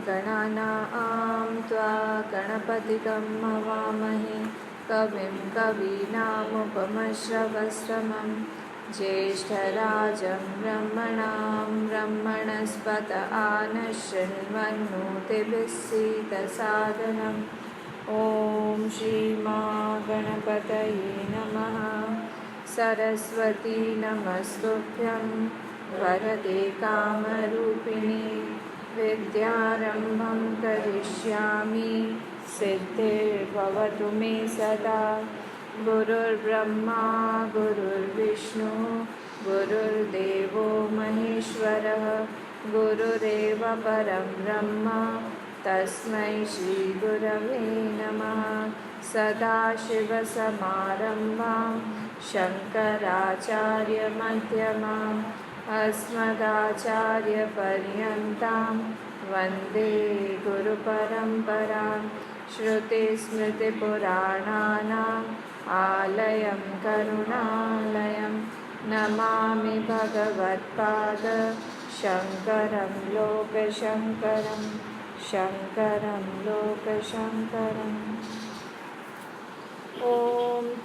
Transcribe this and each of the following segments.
गणानां त्वा गणपतिगं हवामहे कविं कवीनामुपमश्रवस्तमं ज्येष्ठराजं ब्रह्मणां ब्रह्मणस्पत आनशृण्वन्नोतिभिस्सीदसादनम् ॐ श्रीमहागणपतये नमः। सरस्वती नमस्तुभ्यं वरदे कामरूपिणि विद्यारम्भं करिष्यामि सिद्धिर्भवतु मे सदा। गुरुर्ब्रह्मा गुरुर्विष्णु गुरुर्देवो महेश्वरः गुरुरेव परं ब्रह्म तस्मै श्रीगुरवे नमः। सदाशिवसमारम्भां शङ्कराचार्यमध्यमाम् अस्मदाचार्यपर्यन्तां वन्दे गुरुपरम्परां। श्रुतिस्मृतिपुराणानाम् आलयं करुणालयं नमामि भगवत्पाद शङ्करं लोकशङ्करं शङ्करं लोकशङ्करम्। ॐ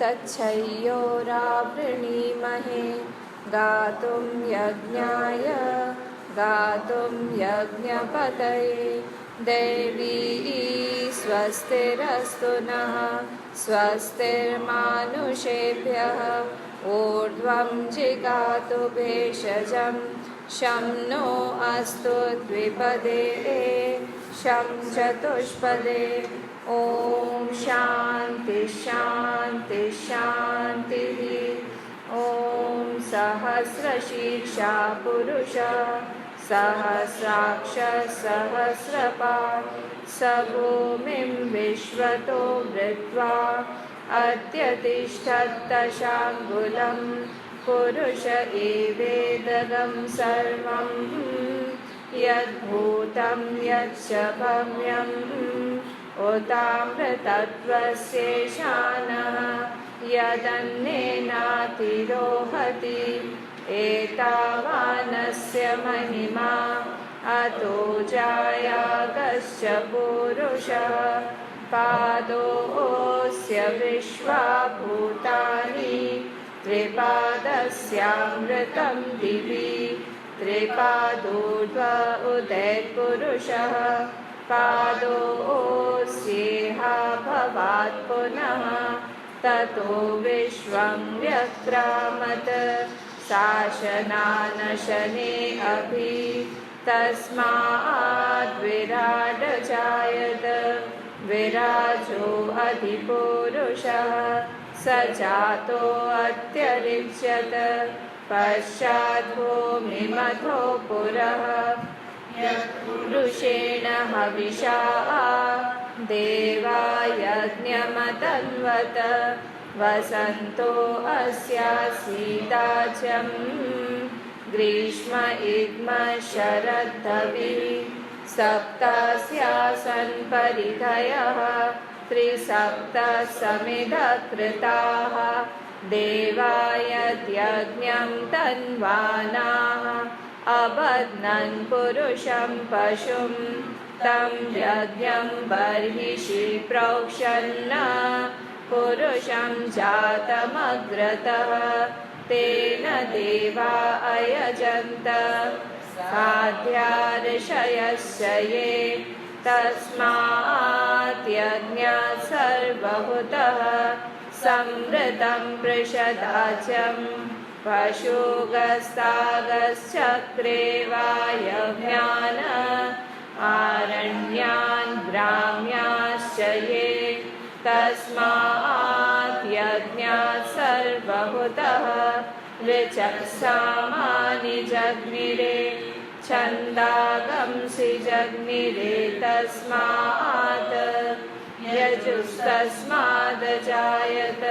तच्छयोरावृणीमहे गातुं यज्ञपतये देवी स्वस्तिरस्तु नः स्वस्तिर्मानुषेभ्यः ऊर्ध्वं जिगातु भेषजं शं नो अस्तु द्विपदे शं चतुष्पदे। ॐ शान्ति शान्ति शान्तिः। ॐ सहस्रशीर्षा पुरुषः सहस्राक्ष सहस्रपात् स भूमिं विश्वतो वृत्वा अत्यतिष्ठत्तशाङ्गुलं पुरुष एवेदगं सर्वं यद्भूतं यच्च भव्यम् उतामृतत्वस्येशानः यदन्नेनातिरोहति एतावानस्य महिमा अतो जायागश्च पुरुषः पादोऽस्य विश्वाभूतानि त्रिपादस्यामृतं दिवि त्रिपादोर्ध्व उदयपुरुषः पादोऽस्येह भवात् पुनः ततो विश्वं व्यक्रामत् शासनानशने अभि तस्माद् विराड जायत विराजो अधिपुरुषः स जातो अत्यरिच्यत पश्चाद्भूमिमथो पुरः पुरुषेण हविषा देवा यज्ञमतन्वत वसन्तो अस्यासीदाचं ग्रीष्म इग्म शरद्धवि सप्तास्यासन् परिधयः त्रिसप्तः समिधकृताः देवा यद्यज्ञं तन्वानाः अबध्नन् पुरुषं पशुं तं यज्ञं बर्हिषि प्रोक्षन्न पुरुषं जातमग्रतः तेन देवा अयजन्त साध्यार्षयश्च ये तस्मात् यज्ञात् सर्वभूतः समृतं पृषदाचं पशुगस्तागश्चक्रे वायव्यान् आरण्यान् ग्राम्याश्च ये तस्मात् यज्ञात् सर्वभूतः ऋचसामानि जग्निरे छन्दागंसि जग्निरे तस्मात् यजुस्तस्मादजायत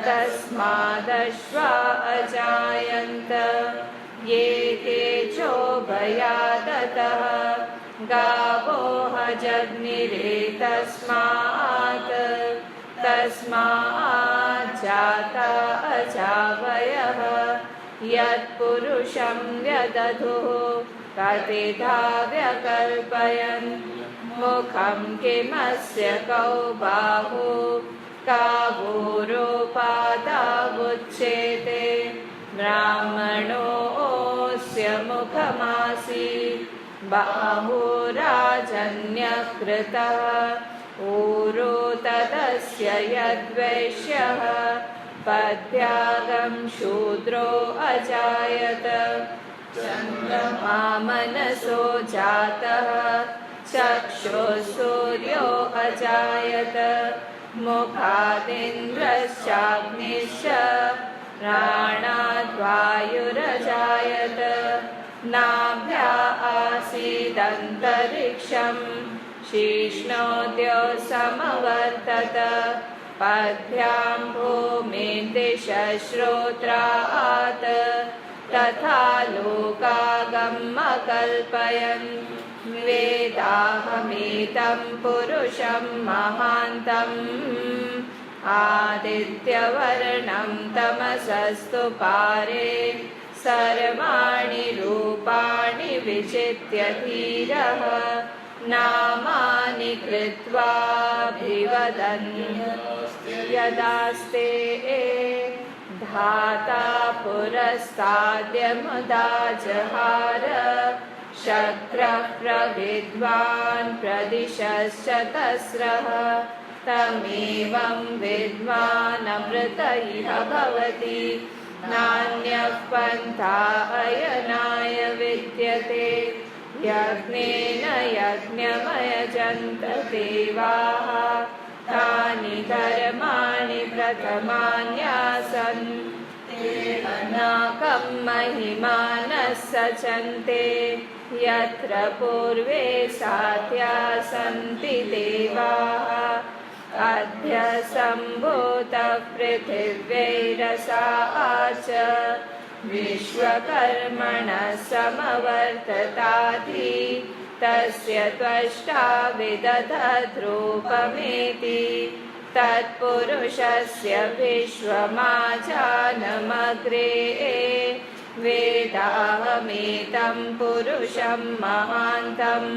तस्मादश्वा अजायन्त ये केचोभयादतः गावो हजग्निरे तस्मात् जाता अजावयः यत्पुरुषं व्यदधुः कतिधा व्यकल्पयन् मुखं किमस्य कौ बाहु कावूरुपादावुच्येते ब्राह्मणोऽस्य मुखमासीत् बाहुराजन्यकृतः ऊरु तदस्य यद्वैश्यः पद्भ्यागं शूद्रो अजायत चन्द्रमा मनसो जातः चक्षुः सूर्यो अजायत मुखादिन्द्रश्चाग्निश्च प्राणाद्वायुरजायत नाभ्या आसीदन्तरिक्षं शीर्ष्णोद्यो समवर्तत पद्भ्यां भूमिर्दिशश्रोत्रात् तथा लोकागम् अकल्पयन् वेदाहमेतं पुरुषं महान्तम् आदित्यवर्णं तमसस्तु पारे सर्वाणि रूपाणि विचित्य धीरः नामानि कृत्वाभिवदन् यदास्ते धाता पुरस्ताद्यमुदा जहार शक्रः प्रविद्वान् प्रदिशश्चतस्रः तमेवं विद्वानमृत इह भवति नान्यः पन्था अयनाय विद्यते यज्ञेन यज्ञमयजन्त देवाः तानि कर्माणि प्रथमान्यासन् तेनाकं महिमानः सचन्ते यत्र पूर्वे साध्या सन्ति देवाः अद्य सम्भूतः पृथिव्यैरसा च विश्वकर्मणः समवर्तताधि तस्य त्वष्टा विदधद्रूपमेति तत्पुरुषस्य विश्वमाजानमग्रे वेदाहमेतं पुरुषं महान्तम्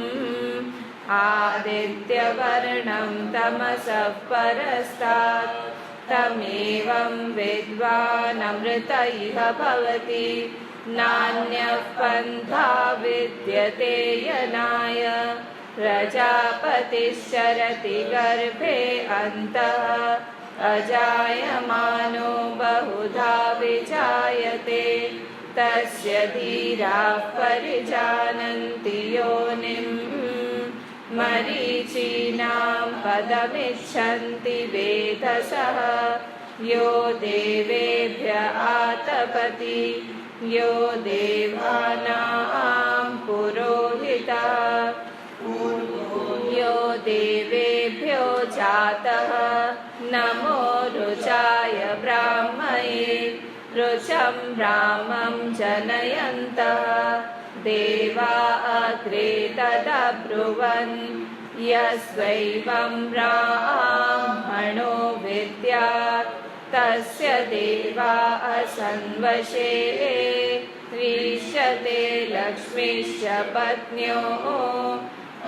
आदित्यवर्णं तमसः परस्तात् तमेवं विद्वानमृत इह भवति नान्यः पन्था विद्यते यनाय प्रजापतिश्चरति गर्भे अन्तः अजायमानो बहुधा विजायते तस्य धीराः परिजानन्ति योनिम् मरीचीनां पदमिच्छन्ति वेधसः यो देवेभ्य आतपति यो देवानां पुरोहितः यो देवेभ्यो जातः नमो रुचाय ब्राह्मये रुचं ब्राह्मं जनयन्तः देवा अग्रे तदब्रुवन् यस्वैवं ब्राह्मणो विद्यात् तस्य देवा असन्वशे रीष्यते लक्ष्मीश्च पत्न्योः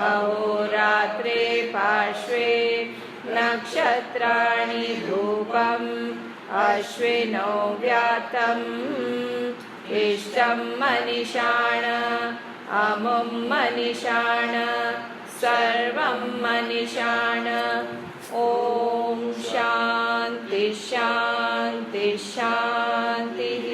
अहोरात्रे पार्श्वे नक्षत्राणि धूपम् अश्विनो व्यातम् इष्टं मनीषाण अमुं मनीषाण सर्वं मनीषाण ॐ शान्ति शान्ति शान्तिः।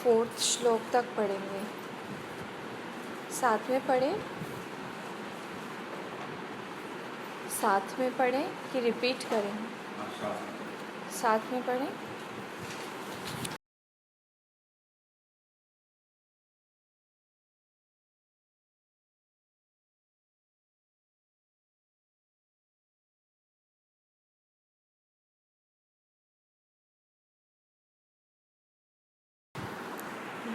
फोर्थ श्लोक तक पढ़ेंगे। साथ में पढ़ें कि रिपीट करें? साथ में पढ़ें।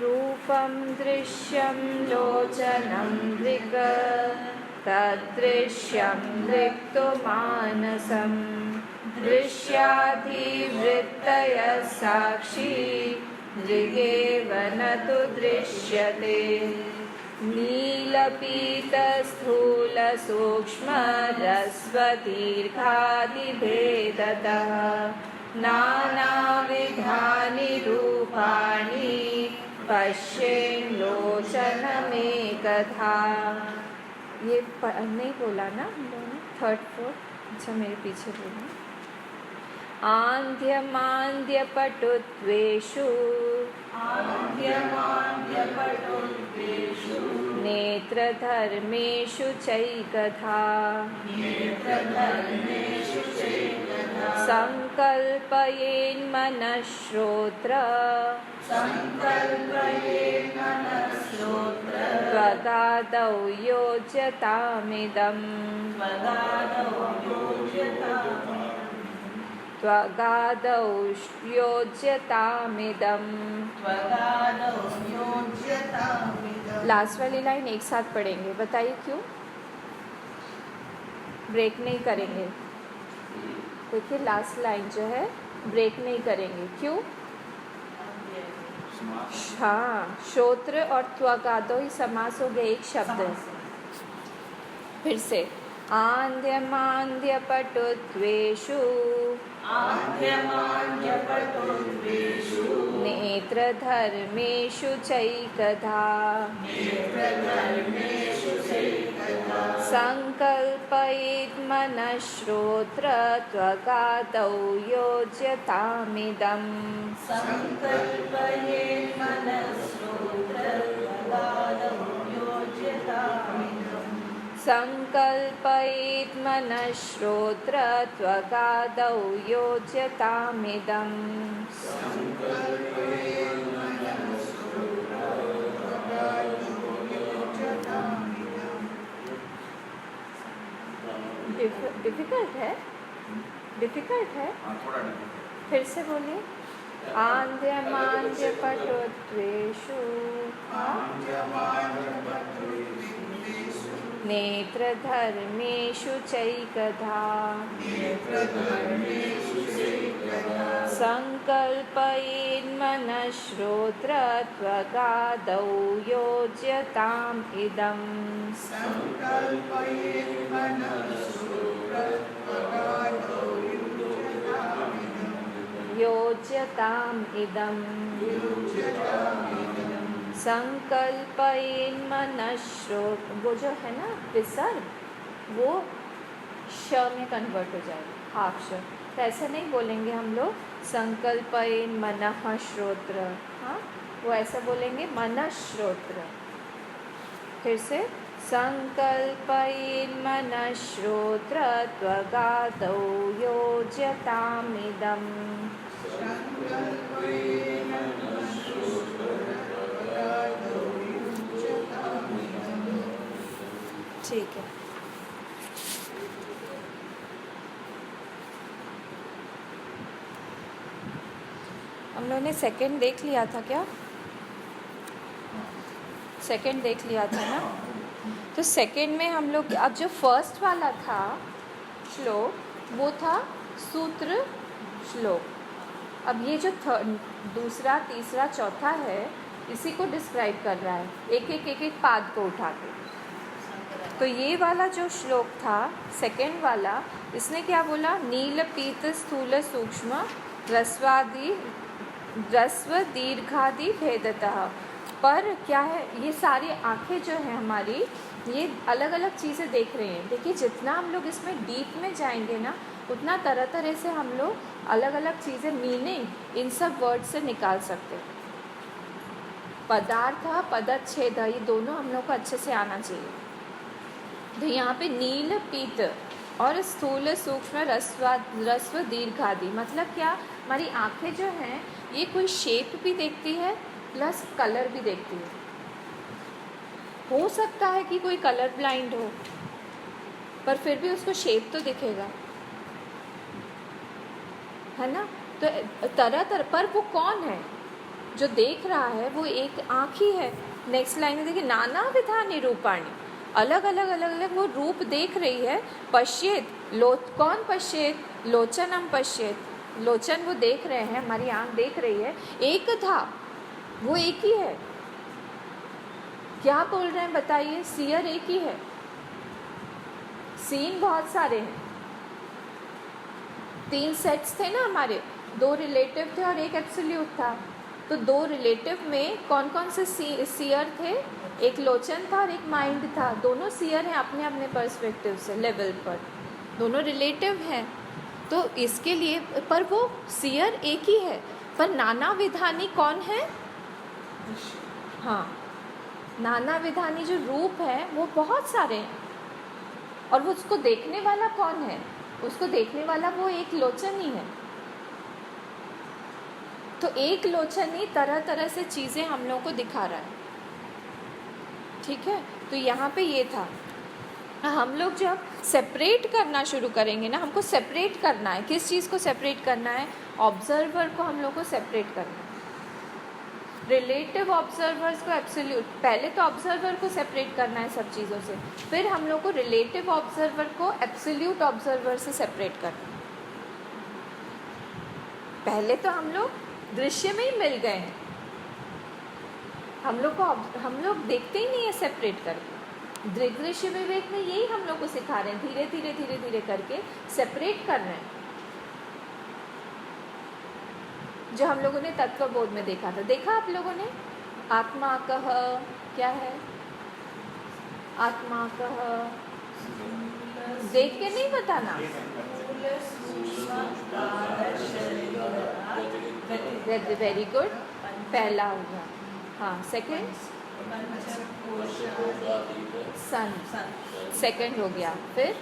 रूप रूपं दृश्यं लोचनं दृक् तदृश्यं दृक्तुमानसं दृश्याधिवृत्तयः साक्षी दृगेव न तु दृश्यते नीलपीतस्थूलसूक्ष्मरस्वदीर्घादिभेदतः नानाविधानि रूपाणि पश्येन् लोचनमेकधा। ये नहीं बोला ना हम लोगों ने, थर्ड फोर्थ, अच्छा मेरे पीछे बोला। आन्ध्यमान्ध्यपटुत्वेषु नेत्रधर्मेषु चैकधा संकल्पयेन्मनश्रोत्र त्वगादौ योज्यतामिदम् त्वगादौ योज्यतामिदम्। लास्ट वाली लाइन एक साथ पढ़ेंगे, बताइए क्यों? ब्रेक नहीं करेंगे। देखिए लास्ट लाइन जो है ब्रेक नहीं करेंगे, क्यों? हाँ, श्रोत्र और त्वगादौ ही समास हो गए, एक शब्द है। फिर से आन्ध्यमान्ध्यपटुत्वेषु नेत्रधर्मेषु चैकधा संकल्पयेन्मनश्रोत्र त्वगादौ योज्यतामिदम्। संकल्पयेन्मनश्रोत्र त्वगादौ योज्यतामिदम्। डिफिकल्ट है, डिफिकल्ट है। फिर से बोलिए। आन्ध्यमान्ध्यपटुत्वेषु नेत्रधर्मेषु चैकधा संकल्पयेन्मनश्रोत्र त्वगादौ योज्यताम् इदम्। योज्यताम् इदम् संकल्पयेन्मनश्रोत्र, वो जो है ना विसर्ग, वो श में कन्वर्ट हो जाएगा, हाफ श। तो ऐसे नहीं बोलेंगे हम लोग संकल्पयेन्मनः श्रोत्र, हाँ वो ऐसा बोलेंगे मनश्रोत्र। फिर से संकल्पयेन्मनश्रोत्र त्वगादौ योज्यतामिदम्। ठीक है। हम लोगों ने सेकंड देख लिया था क्या? सेकंड देख लिया था ना? तो सेकंड में हम लोग, अब जो फर्स्ट वाला था श्लोक वो था सूत्र श्लोक। अब ये जो दूसरा, तीसरा, चौथा है, इसी को डिस्क्राइब कर रहा है, एक एक पाद को उठा के। तो ये वाला जो श्लोक था सेकंड वाला, इसने क्या बोला? नील पीत स्थूल सूक्ष्म रस्व दीर्घादि भेदतः। पर क्या है, ये सारी आँखें जो हैं हमारी, ये अलग अलग चीज़ें देख रही हैं। देखिए जितना हम लोग इसमें डीप में जाएंगे ना, उतना तरह तरह से हम लोग अलग अलग चीज़ें, मीनिंग इन सब वर्ड से निकाल सकते हैं। पदार्थ, पदच्छेद, ये दोनों हम लोग को अच्छे से आना चाहिए। तो यहाँ पे नील पीत और स्थूल सूक्ष्म रस्व दीर्घादि, मतलब क्या, हमारी आँखें जो हैं ये कोई शेप भी देखती है प्लस कलर भी देखती है। हो सकता है कि कोई कलर ब्लाइंड हो, पर फिर भी उसको शेप तो दिखेगा, है ना? तो तरह तरह, पर वो कौन है? जो देख रहा है वो एक आँख ही है। नेक्स्ट लाइन में देखिए, नाना विधानि रूपाणि, अलग अलग अलग अलग वो रूप देख रही है। पश्येत, कौन पश्येत? लोचनम पश्येत, लोचन वो देख रहे हैं, हमारी आँख देख रही है। एक था, वो एक ही है। क्या बोल रहे हैं बताइए? सीयर एक ही है, सीन बहुत सारे हैं। 3 सेट्स थे ना हमारे, 2 रिलेटिव थे और एक एब्सोल्यूट था। तो 2 रिलेटिव में कौन कौन से सीयर थे? एक लोचन था और एक माइंड था। दोनों सीयर हैं अपने अपने पर्सपेक्टिव से, लेवल पर, दोनों रिलेटिव हैं। तो इसके लिए, पर वो सीयर एक ही है, पर नाना विधानी कौन है? हाँ, नाना विधानी जो रूप है वो बहुत सारे हैं। और वो उसको देखने वाला कौन है? उसको देखने वाला वो एक लोचन ही है। तो एक लोचन ही तरह तरह से चीज़ें हम लोगों को दिखा रहा है। ठीक है, तो यहाँ पे ये था। हम लोग जब सेपरेट करना शुरू करेंगे ना, हमको सेपरेट करना है। किस चीज़ को सेपरेट करना है? ऑब्जर्वर को हम लोग को सेपरेट करना है। रिलेटिव ऑब्जर्वर्स को एब्सोल्यूट, पहले तो ऑब्जर्वर को सेपरेट करना है सब चीज़ों से, फिर हम लोग को रिलेटिव ऑब्जर्वर को एब्सोल्यूट ऑब्जर्वर से सेपरेट करना है। पहले तो हम लोग दृश्य में ही मिल गए हैं, हम लोग देखते ही नहीं है सेपरेट करके। दृश्य विवेक में यही हम लोग को सिखा रहे हैं, धीरे धीरे धीरे धीरे करके सेपरेट कर रहे हैं। जो हम लोगों ने तत्वबोध में देखा था, देखा आप लोगों ने? आत्मा कह क्या है? आत्मा कह देख के नहीं बताना। वेरी गुड, पहला हो गया। हाँ, सेकंड सन, सेकंड हो गया। फिर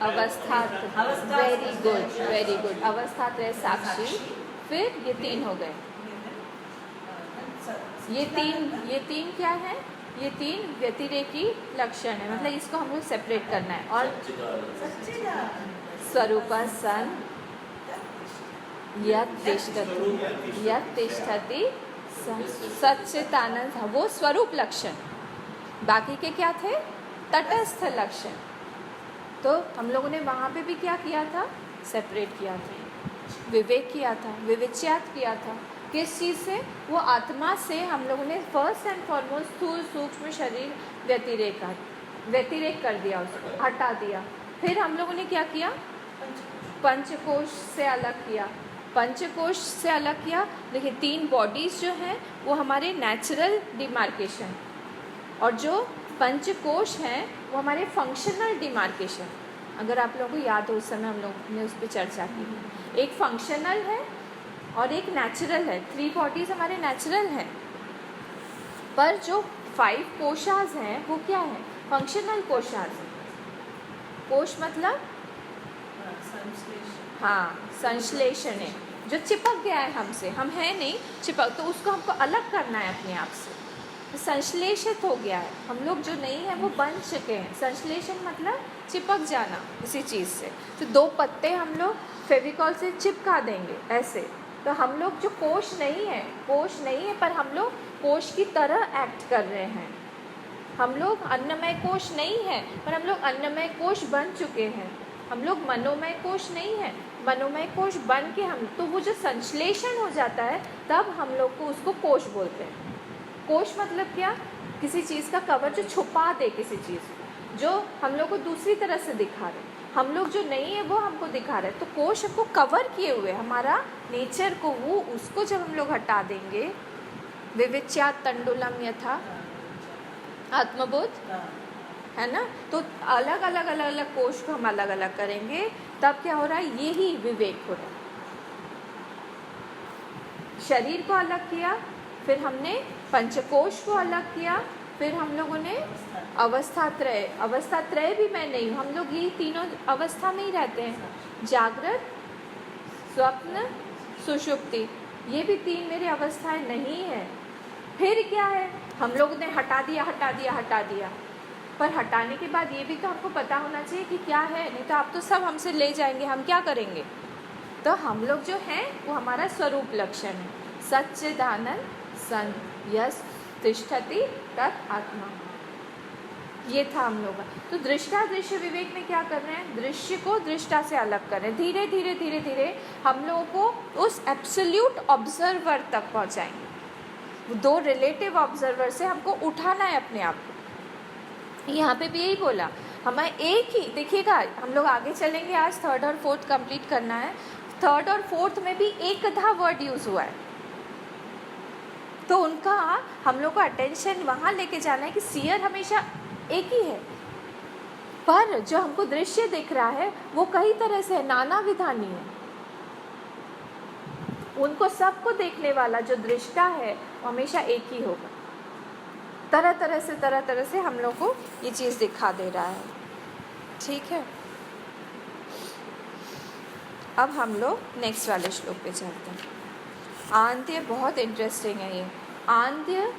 अवस्था, वेरी गुड, अवस्था त्रय साक्षी। फिर ये 3 हो गए। ये तीन क्या है? ये 3 व्यतिरेकी लक्षण है, मतलब इसको हम लोग सेपरेट करना है। और स्वरूप सन यत् तिष्ठति सच्चिदानंद, वो स्वरूप लक्षण। बाकी के क्या थे? तटस्थ लक्षण। तो हम लोगों ने वहाँ पे भी क्या किया था? सेपरेट किया था, विवेक किया था, विविच्यात किया था। किस चीज़ से? वो आत्मा से हम लोगों ने फर्स्ट एंड फॉरमोस्ट स्थूल सूक्ष्म शरीर व्यतिरेक कर दिया, उसको हटा दिया। फिर हम लोगों ने क्या किया? पंचकोश से अलग किया। पंचकोश से अलग किया। देखिए 3 बॉडीज़ जो हैं वो हमारे नेचुरल डिमार्केशन, और जो पंचकोश हैं वो हमारे फंक्शनल डिमार्केशन। अगर आप लोगों को याद हो, उस समय हम लोगों ने उस पर चर्चा की। एक फंक्शनल है और एक नेचुरल है। 3 बॉडीज़ हमारे नेचुरल हैं, पर जो 5 कोशास हैं वो क्या है? फंक्शनल कोशास। कोश मतलब हाँ, संश्लेषण है, जो चिपक गया है हमसे, हम हैं नहीं, चिपक, तो उसको हमको अलग करना है अपने आप से। संश्लेषित हो गया है, हम लोग जो नहीं है वो बन चुके हैं। संश्लेषण मतलब चिपक जाना किसी चीज़ से। तो 2 पत्ते हम लोग फेविकॉल से चिपका देंगे ऐसे। तो हम लोग जो कोश नहीं है पर हम लोग कोश की तरह एक्ट कर रहे हैं। हम लोग अन्नमय कोश नहीं है, पर हम लोग अन्नमय कोश बन चुके हैं। हम लोग मनोमय कोश नहीं है, मनोमय कोश बन के हम, तो वो जो संश्लेषण हो जाता है तब हम लोग को उसको कोश बोलते हैं। कोश मतलब क्या? किसी चीज़ का कवर जो छुपा दे, किसी चीज़ जो हम लोग को दूसरी तरह से दिखा रहे, हम लोग जो नहीं है वो हमको दिखा रहे। तो कोश हमको कवर किए हुए हमारा नेचर को, वो उसको जब हम लोग हटा देंगे, विविच्यात तंडुलम यथा आत्मबोध है ना, तो अलग अलग अलग अलग कोश को हम अलग अलग करेंगे, तब क्या हो रहा है? यही विवेक हो रहा है। शरीर को अलग किया, फिर हमने पंचकोश को अलग किया, फिर हम लोगों ने अवस्था त्रय भी मैं नहीं हूँ, हम लोग ये तीनों अवस्था में ही रहते हैं। जागृत, स्वप्न, सुषुप्ति, ये भी 3 मेरी अवस्थाएं नहीं है। फिर क्या है? हम लोग ने हटा दिया, पर हटाने के बाद ये भी तो हमको पता होना चाहिए कि क्या है, नहीं तो आप तो सब हमसे ले जाएंगे, हम क्या करेंगे? तो हम लोग जो हैं वो हमारा स्वरूप लक्षण है, सच्चिदानंद सन यस तिष्ठति तत् आत्मा। ये था हम लोग का। तो दृष्टा दृश्य विवेक में क्या कर रहे हैं, दृश्य को दृष्टा से अलग कर रहे हैं। धीरे धीरे धीरे धीरे हम लोगों को उस एब्सोल्यूट ऑब्जर्वर तक पहुंचाएंगे। दो रिलेटिव ऑब्जर्वर से हमको उठाना है अपने आप को। यहाँ पे भी यही बोला, हमें एक ही, देखिएगा हम लोग आगे चलेंगे, आज थर्ड और फोर्थ कंप्लीट करना है। थर्ड और फोर्थ में भी एकधा वर्ड यूज़ हुआ है, तो उनका हम लोग को अटेंशन वहाँ लेके जाना है कि सीयर हमेशा एक ही है, पर जो हमको दृश्य दिख रहा है वो कई तरह से नाना विधानी है। उनको सबको देखने वाला जो दृष्टा है वो हमेशा एक ही होगा। तरह तरह से हम लोग को ये चीज़ दिखा दे रहा है। ठीक है, अब हम लोग नेक्स्ट वाले श्लोक पे चलते हैं। आंध्य बहुत इंटरेस्टिंग है ये। आंध्य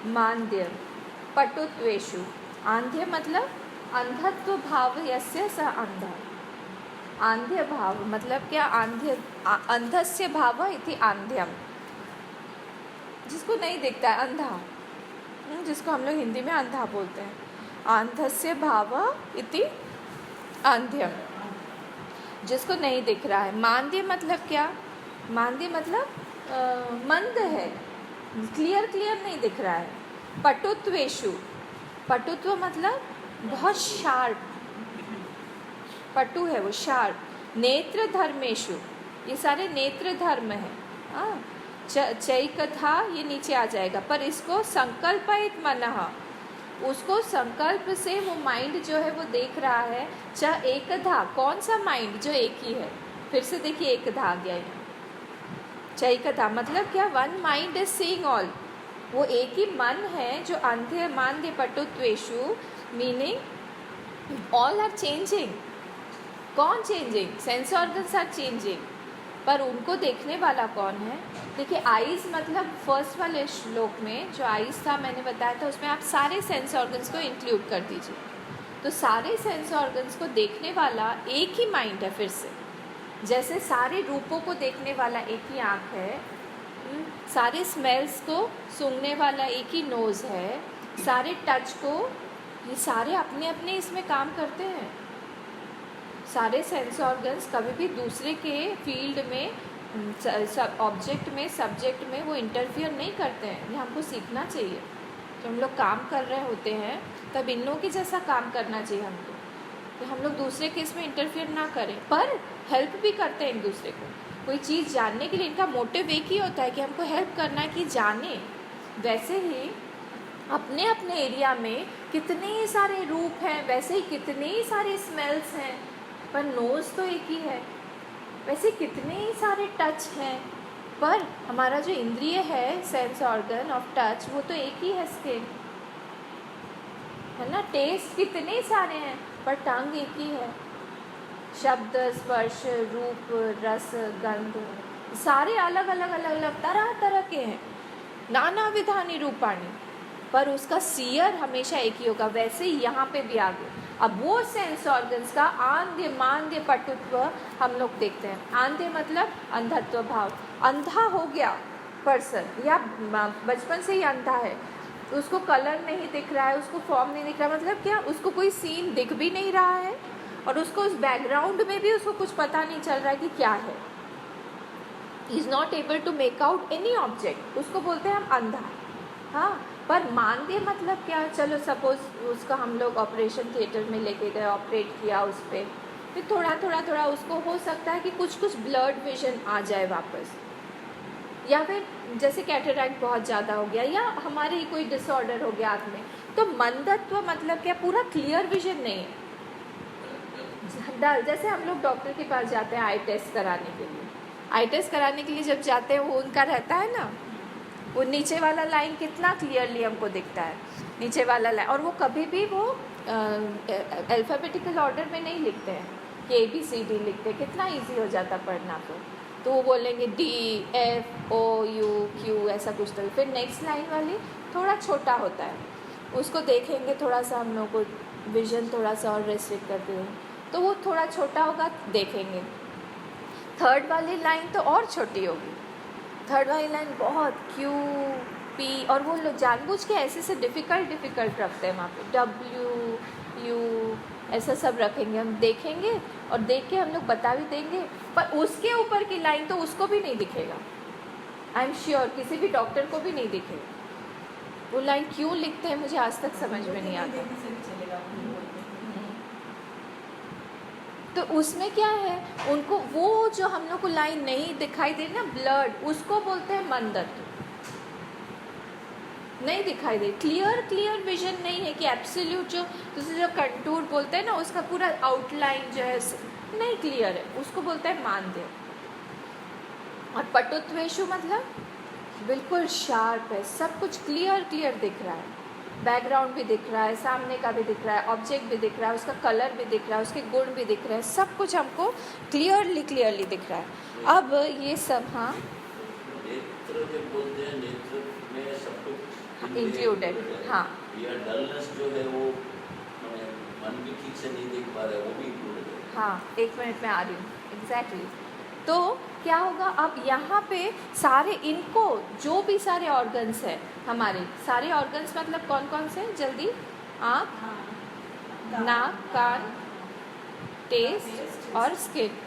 मांद्य पटुत्वेषु। आंध्य मतलब अंधत्व भाव यस्य स अंधा। आंध्य भाव मतलब क्या, आंध्य अंधस्य भाव इति आंध्यम, जिसको नहीं दिखता है अंधा, जिसको हम लोग हिंदी में अंधा बोलते हैं। आंधस्य भाव इति आंध्यम, जिसको नहीं दिख रहा है। मांद्य मतलब क्या, मांद्य मतलब मंद है, क्लियर नहीं दिख रहा है। पटुत्वेषु, पटुत्व मतलब बहुत शार्प, पटु है वो, शार्प। नेत्र धर्मेषु, ये सारे नेत्र धर्म है। चैकथा ये नीचे आ जाएगा, पर इसको संकल्पित मनः, उसको संकल्प से वो माइंड जो है वो देख रहा है। च एकधा, कौन सा माइंड, जो एक ही है। फिर से देखिए एकधा आ गया यहाँ। चैकधा मतलब क्या, one mind is seeing all, वो एक ही मन है जो अंध्य मांद्य पटुत्वेषु, मीनिंग ऑल आर चेंजिंग। कौन changing, sense organs are changing, पर उनको देखने वाला कौन है। देखिए आइज़ मतलब फर्स्ट वाले श्लोक में जो आइज़ था मैंने बताया था, उसमें आप सारे सेंस ऑर्गन्स को इंक्लूड कर दीजिए। तो सारे सेंस ऑर्गन्स को देखने वाला एक ही माइंड है। फिर से जैसे सारे रूपों को देखने वाला एक ही आँख है, सारे स्मेल्स को सूंघने वाला एक ही नोज़ है, सारे टच को, ये सारे अपने अपने इसमें काम करते हैं। सारे सेंस ऑर्गन्स कभी भी दूसरे के फील्ड में, सब ऑब्जेक्ट में, सब्जेक्ट में वो इंटरफियर नहीं करते हैं। ये हमको सीखना चाहिए। जब हम लोग काम कर रहे होते हैं तब इन लोगों के जैसा काम करना चाहिए हमको, तो हम लोग दूसरे के इसमें इंटरफियर ना करें, पर हेल्प भी करते हैं एक दूसरे को। कोई चीज़ जानने के लिए इनका मोटिव एक ही होता है कि हमको हेल्प करना है कि जाने। वैसे ही अपने अपने एरिया में कितने सारे रूप हैं, वैसे ही कितने ही सारे स्मेल्स हैं, पर नोज़ तो एक ही है। वैसे कितने ही सारे टच हैं, पर हमारा जो इंद्रिय है, सेंस ऑर्गन ऑफ टच, वो तो एक ही है, स्किन है ना। टेस्ट कितने सारे हैं, पर टंग एक ही है। शब्द, स्पर्श, रूप, रस, गंध, सारे अलग अलग अलग अलग तरह तरह के हैं, नाना विधानी रूपाणी, पर उसका सीयर हमेशा एक ही होगा। वैसे ही यहाँ पे भी आगे अब वो सेंस ऑर्गन्स का आंध्य मांद्य पटुत्व हम लोग देखते हैं। आंध्य मतलब अंधत्व भाव, अंधा हो गया पर्सन या बचपन से ही अंधा है, उसको कलर नहीं दिख रहा है, उसको फॉर्म नहीं दिख रहा, मतलब क्या, उसको कोई सीन दिख भी नहीं रहा है और उसको उस बैकग्राउंड में भी उसको कुछ पता नहीं चल रहा है कि क्या है। Is not able to make out any object, उसको बोलते हैं हम अंधा। हाँ, पर मांद्य मतलब क्या, चलो सपोज उसका हम लोग ऑपरेशन थिएटर में लेके गए, ऑपरेट किया उस पर, फिर थोड़ा उसको हो सकता है कि कुछ ब्लड विजन आ जाए वापस, या फिर जैसे कैटरैक्ट बहुत ज़्यादा हो गया या हमारे ही कोई डिसऑर्डर हो गया आँख में, तो मंदत्व मतलब क्या, पूरा क्लियर विजन नहीं है। जैसे हम लोग डॉक्टर के पास जाते हैं आई टेस्ट कराने के लिए, आई टेस्ट कराने के लिए जब जाते हैं वो उनका रहता है ना, वो नीचे वाला लाइन कितना क्लियरली हमको दिखता है, नीचे वाला लाइन, और वो कभी भी वो अल्फ़ाबेटिकल ऑर्डर में नहीं लिखते हैं कि ABCD लिखते हैं, कितना इजी हो जाता पढ़ना। तो वो बोलेंगे DFOUQ ऐसा कुछ, तो फिर नेक्स्ट लाइन वाली थोड़ा छोटा होता है, उसको देखेंगे थोड़ा सा, हम लोग को विजन थोड़ा सा और रेस्ट्रिक्ट करते हैं, तो वो थोड़ा छोटा होगा, देखेंगे। थर्ड वाली लाइन तो और छोटी होगी। थर्ड वाली लाइन बहुत क्यू पी, और वो लोग जानबूझ के ऐसे से डिफ़िकल्ट रखते हैं वहाँ पे, डब्ल्यू यू ऐसा सब रखेंगे। हम देखेंगे और देख के हम लोग बता भी देंगे, पर उसके ऊपर की लाइन तो उसको भी नहीं दिखेगा। आई एम श्योर किसी भी डॉक्टर को भी नहीं दिखेगा। वो लाइन क्यों लिखते हैं मुझे आज तक समझ में नहीं आता। तो उसमें क्या है, उनको वो जो हम लोग को लाइन नहीं दिखाई दे ना, ब्लड, उसको बोलते हैं मंदत्व। नहीं दिखाई दे, क्लियर विजन नहीं है कि एब्सोल्यूट जो कंटूर बोलते हैं ना, उसका पूरा आउटलाइन जो है नहीं क्लियर है, उसको बोलते हैं मानदेय। और पटुत्वेषु मतलब बिल्कुल शार्प है, सब कुछ क्लियर दिख रहा है, बैकग्राउंड भी दिख रहा है, सामने का भी दिख रहा है, ऑब्जेक्ट भी दिख रहा है, उसका कलर भी दिख रहा है, उसके गुण भी दिख रहे हैं, सब कुछ हमको क्लियरली दिख रहा है। अब ये सब हाँ नेत्र जब बोलते हैं, नेत्र में सब कुछ इंक्लूडेड, हाँ, या डलनेस जो है वो मन भी ठीक से नहीं देख पा रहे, वो भी इंक्लूडेड है। हाँ, 1 मिनट में आ रही हूँ, एग्जैक्टली। तो क्या होगा, अब यहाँ पे सारे इनको जो भी सारे ऑर्गन्स हैं हमारे, सारे ऑर्गन्स मतलब कौन कौन से, जल्दी, आँख, नाक, कान, टेस्ट और स्किन,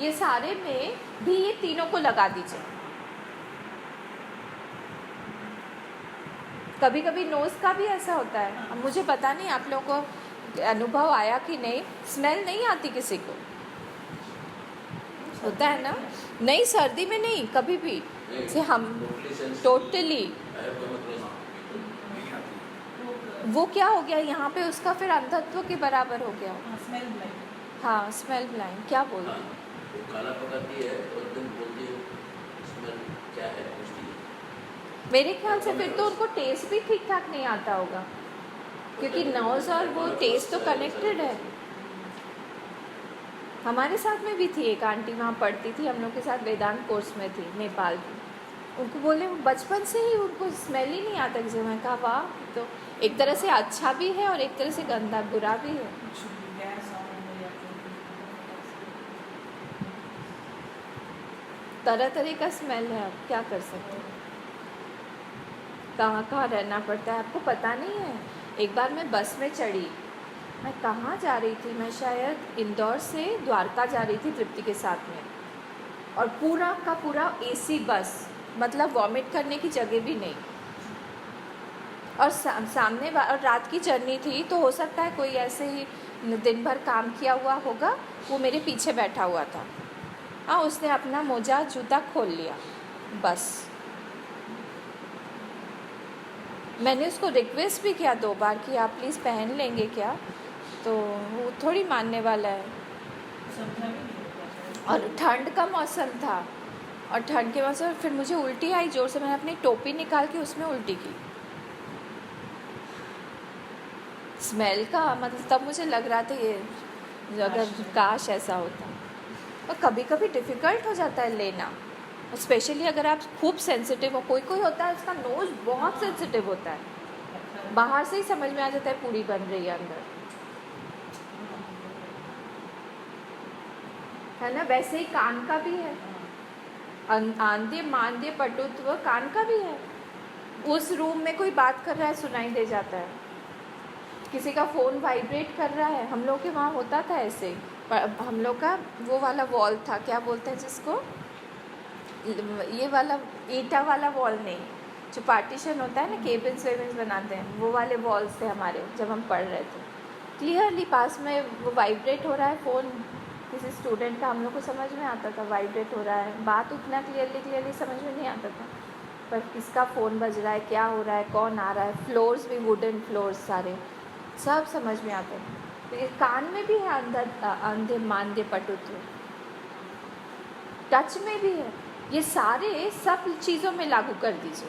ये सारे में भी ये तीनों को लगा दीजिए। कभी कभी नोज़ का भी ऐसा होता है, अब मुझे पता नहीं आप लोगों को अनुभव आया कि नहीं, स्मेल नहीं आती किसी को, होता है ना, नहीं सर्दी में नहीं, कभी भी से हम टोटली वो क्या हो गया यहाँ पे, उसका फिर अंधत्व के बराबर हो गया। हाँ, स्मेल ब्लाइंड, क्या बोल रही है, वो खाना पकाती है और एकदम बोलती है स्मेल क्या है, पूछती है। मेरे ख्याल से फिर तो उनको टेस्ट भी ठीक ठाक नहीं आता होगा, क्योंकि नोज़ और वो टेस्ट तो कनेक्टेड है। हमारे साथ में भी थी एक आंटी, वहाँ पढ़ती थी, हम लोग के साथ वेदांत कोर्स में थी, नेपाल की। उनको बोले बचपन से ही उनको स्मेल ही नहीं आता किसी, मैं कहा वाह, तो एक तरह से अच्छा भी है और एक तरह से गंदा बुरा भी है। तरह का स्मेल है, अब क्या कर सकते हैं, कहाँ रहना पड़ता है, आपको पता नहीं है। एक बार मैं बस में चढ़ी, मैं कहाँ जा रही थी, मैं शायद इंदौर से द्वारका जा रही थी तृप्ति के साथ में, और पूरा का पूरा एसी बस, मतलब वॉमिट करने की जगह भी नहीं, और सामने और रात की जर्नी थी, तो हो सकता है कोई ऐसे ही दिन भर काम किया हुआ होगा, वो मेरे पीछे बैठा हुआ था। हाँ, उसने अपना मोजा जूता खोल लिया, बस मैंने उसको रिक्वेस्ट भी किया 2 बार कि आप प्लीज़ पहन लेंगे क्या, तो वो थोड़ी मानने वाला है। और ठंड का मौसम था, और ठंड के मौसम फिर मुझे उल्टी आई जोर से, मैंने अपनी टोपी निकाल के उसमें उल्टी की। स्मेल का मतलब तब मुझे लग रहा था ये अगर काश ऐसा होता। और कभी कभी डिफ़िकल्ट हो जाता है लेना, स्पेशली अगर आप खूब सेंसिटिव हो। कोई होता है उसका नोज़ बहुत सेंसिटिव होता है, बाहर से ही समझ में आ जाता है पूरी बन रही है अंदर, है ना। वैसे ही कान का भी है, आंध्य मानदेय पटुत्व कान का भी है। उस रूम में कोई बात कर रहा है, सुनाई दे जाता है, किसी का फ़ोन वाइब्रेट कर रहा है। हम लोग के वहाँ होता था ऐसे, पर हम लोग का वो वाला वॉल था, क्या बोलते हैं जिसको, ये वाला ईटा वाला वॉल नहीं, जो पार्टीशन होता है ना, केबिन्स वेबिन्स बनाते हैं, वो वाले वॉल्स थे हमारे जब हम पढ़ रहे थे। क्लियरली पास में वो वाइब्रेट हो रहा है फ़ोन किसी स्टूडेंट का, हम लोग को समझ में आता था वाइब्रेट हो रहा है, बात उतना क्लियरली समझ में नहीं आता था, पर किसका फ़ोन बज रहा है, क्या हो रहा है, कौन आ रहा है, फ्लोर्स भी वुडन फ्लोर्स सारे, सब समझ में आता है। तो ये कान में भी है अंधे मानदेय पटुत्व, टच में भी है, ये सारे सब चीज़ों में लागू कर दीजिए,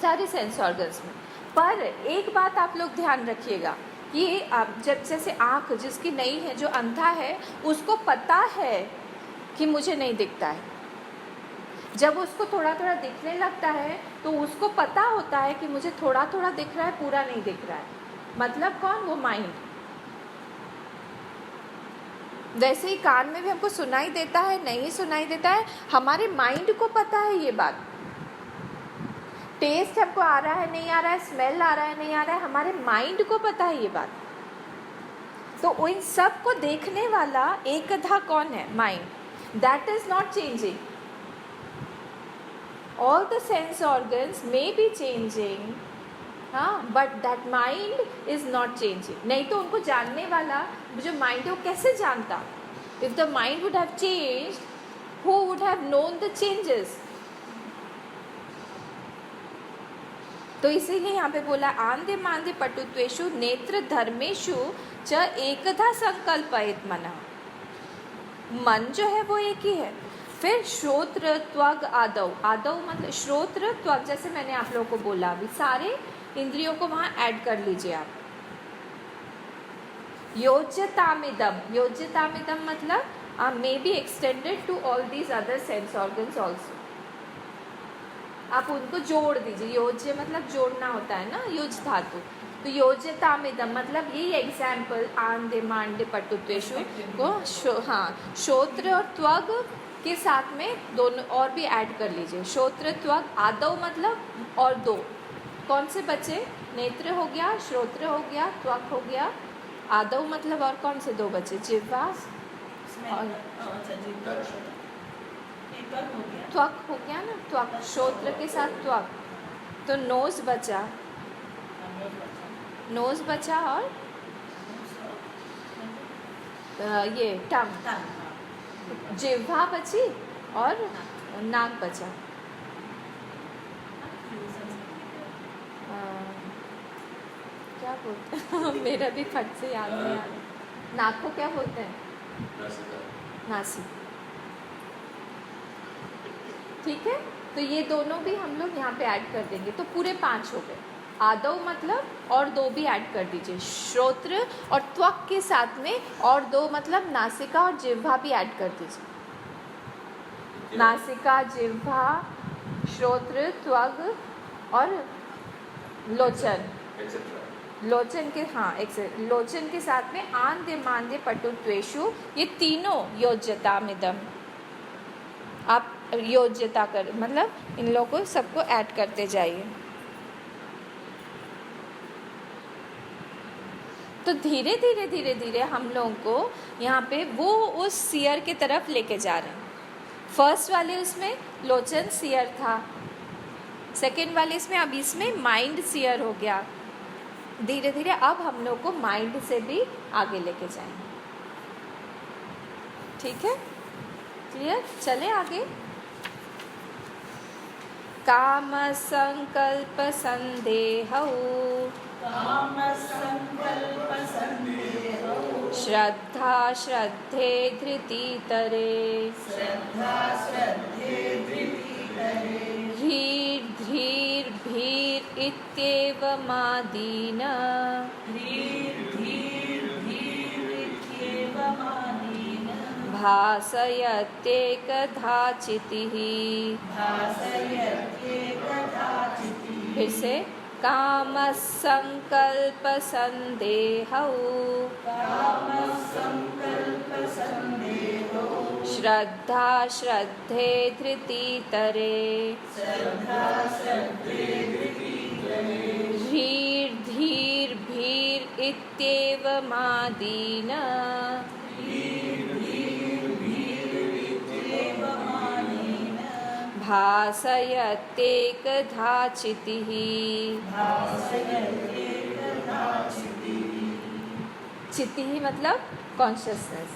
सारे सेंस ऑर्गन्स में। पर एक बात आप लोग ध्यान रखिएगा, ये आप जब जैसे आँख जिसकी नहीं है, जो अंधा है, उसको पता है कि मुझे नहीं दिखता है। जब उसको थोड़ा थोड़ा दिखने लगता है तो उसको पता होता है कि मुझे थोड़ा थोड़ा दिख रहा है, पूरा नहीं दिख रहा है। मतलब कौन, वो माइंड। वैसे ही कान में भी हमको सुनाई देता है, नहीं सुनाई देता है, हमारे माइंड को पता है ये बात। टेस्ट हमको आ रहा है, नहीं आ रहा है, स्मेल आ रहा है, नहीं आ रहा है, हमारे माइंड को पता है ये बात। तो इन सब को देखने वाला एकधा कौन है? Mind. That is not changing. All the sense organs may be changing, हाँ, but that mind is not changing. नहीं तो उनको जानने वाला जो माइंड है वो कैसे जानता? If the mind would have changed, who would have known the changes? तो इसीलिए यहाँ पे बोला आंधे मांधे पटुत्वेषु नेत्र धर्मेषु च एकधा संकल्पयेत मनः। मन जो है वो एक ही है। फिर श्रोत्र त्वग आदव, आदव मतलब श्रोत्र त्वग, जैसे मैंने आप लोगों को बोला अभी, सारे इंद्रियों को वहाँ ऐड कर लीजिए आप। योज्यतामिदम, योज्यतामिदम मतलब may be extended to all these other sense organs also. आप उनको जोड़ दीजिए। योज्य मतलब जोड़ना होता है ना, युज धातु। तो योज्यतामिदम मतलब यही एग्जाम्पल आंधे मांडे पटुत्वेषु को हाँ, श्रोत्र और त्वग के साथ में दोनों और भी ऐड कर लीजिए। श्रोत्र त्वग आदव मतलब और दो कौन से बचे? नेत्र हो गया, श्रोत्र हो गया, त्वक हो गया, आदव मतलब और कौन से दो बचे? जिह्वा और त्वक हो गया ना, त्वक, श्रोत्र के साथ त्वक, तो नोज बचा, नोज बचा और ये टंग, जिह्वा बची और नाक बचा। क्या बोलते हैं मेरा भी फट से याद नहीं आ रहा। नाक को क्या बोलते हैं? नासिका। ठीक है, तो ये दोनों भी हम लोग यहाँ पे ऐड कर देंगे, तो पूरे 5 हो गए। आदव मतलब और 2 भी ऐड कर दीजिए। श्रोत्र और त्वक के साथ में और 2 मतलब नासिका और जिह्वा भी ऐड कर दीजिए। नासिका, जिह्वा, श्रोत्र, त्वग और लोचन, लोचन के हाँ लोचन के साथ में आंधे मांधे पटुत्वेषु, ये तीनों योज्यतामिदम। आप योज्यता कर मतलब इन लोगों को सबको ऐड करते जाइए। तो धीरे धीरे धीरे धीरे हम लोगों को यहाँ पे वो उस सियर की तरफ लेके जा रहे हैं। फर्स्ट वाले उसमें लोचन सियर था, सेकेंड वाले इसमें, अब इसमें माइंड सियर हो गया। धीरे धीरे अब हम लोग को माइंड से भी आगे लेके जाएंगे। ठीक है, क्लियर? चले आगे। काम संकल्प संदेहौ, श्रद्धा श्रद्धे धृतितरे, धीर धीर भीर इत्येवमादीन, भासयत्येकधा चितिः। फिर से काम संकल्प संदेहौ, श्रद्धा श्रद्धे धृतितरे, धीर धीर भीर इत्येवमादीन, भासयत्येकधा चितिः। चिति ही मतलब कॉन्शियसनेस।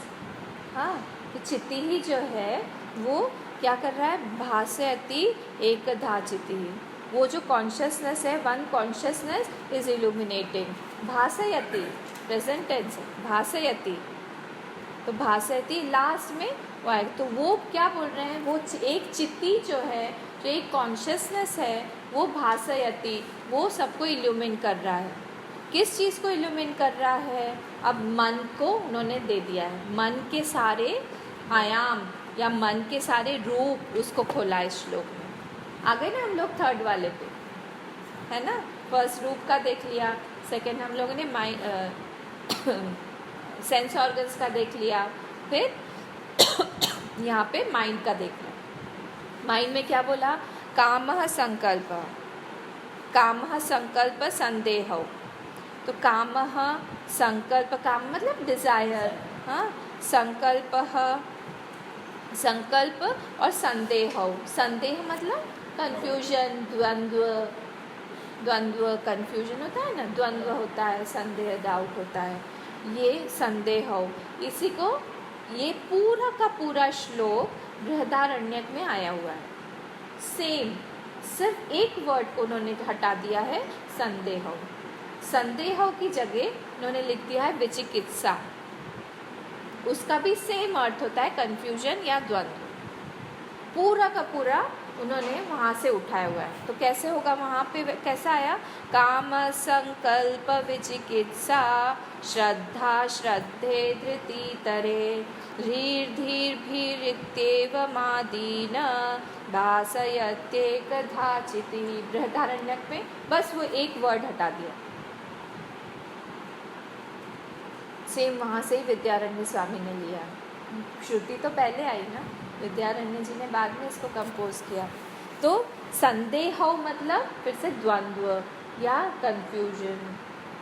हाँ, तो चिति ही जो है वो क्या कर रहा है? भासयति एकधा चिति। वो जो कॉन्शियसनेस है, वन कॉन्शियसनेस इज इल्यूमिनेटिंग। भासयति प्रेजेंट टेंस है, भासयति, तो भासयति लास्ट में वो आएगा। तो वो क्या बोल रहे हैं? वो एक चित्ती जो है, जो एक कॉन्शियसनेस है, वो भासयति, वो सबको इल्यूमिन कर रहा है। किस चीज़ को इल्यूमिन कर रहा है? अब मन को उन्होंने दे दिया है, मन के सारे आयाम या मन के सारे रूप उसको खोला है इस श्लोक में। आ गए ना हम लोग थर्ड वाले पे, है ना? फर्स्ट रूप का देख लिया, सेकेंड हम लोगों ने सेंस ऑर्गन्स का देख लिया, फिर यहाँ पे माइंड का देखना। माइंड में क्या बोला? कामः संकल्प संदेह। तो कामः संकल्प, काम मतलब डिज़ायर, हाँ, संकल्प और संदेह। संदेह मतलब कन्फ्यूजन, द्वंद्व कन्फ्यूजन होता है ना, द्वंद्व होता है, संदेह डाउट होता है, ये संदेह। इसी को ये पूरा का पूरा श्लोक बृहदारण्यक में आया हुआ है। सेम, सिर्फ एक वर्ड को उन्होंने हटा दिया है, संदेह। संदेह की जगह उन्होंने लिख दिया है विचिकित्सा। उसका भी सेम अर्थ होता है कन्फ्यूजन या द्वंद्व। पूरा का पूरा उन्होंने वहाँ से उठाया हुआ है। तो कैसे होगा, वहाँ पे कैसा आया? काम संकल्प विचिकित्सा श्रद्धा श्रद्धे धृति तरे धीर धीर भीरित्येव मादीन भासयत्येकधा चिति। बृहदारण्यक में बस वो एक वर्ड हटा दिया। सेम वहाँ से ही विद्यारण्य स्वामी ने लिया। श्रुति तो पहले आई ना, विद्यारण्य जी ने बाद में इसको कंपोज किया। तो संदेह मतलब फिर से द्वंद्व या कंफ्यूजन,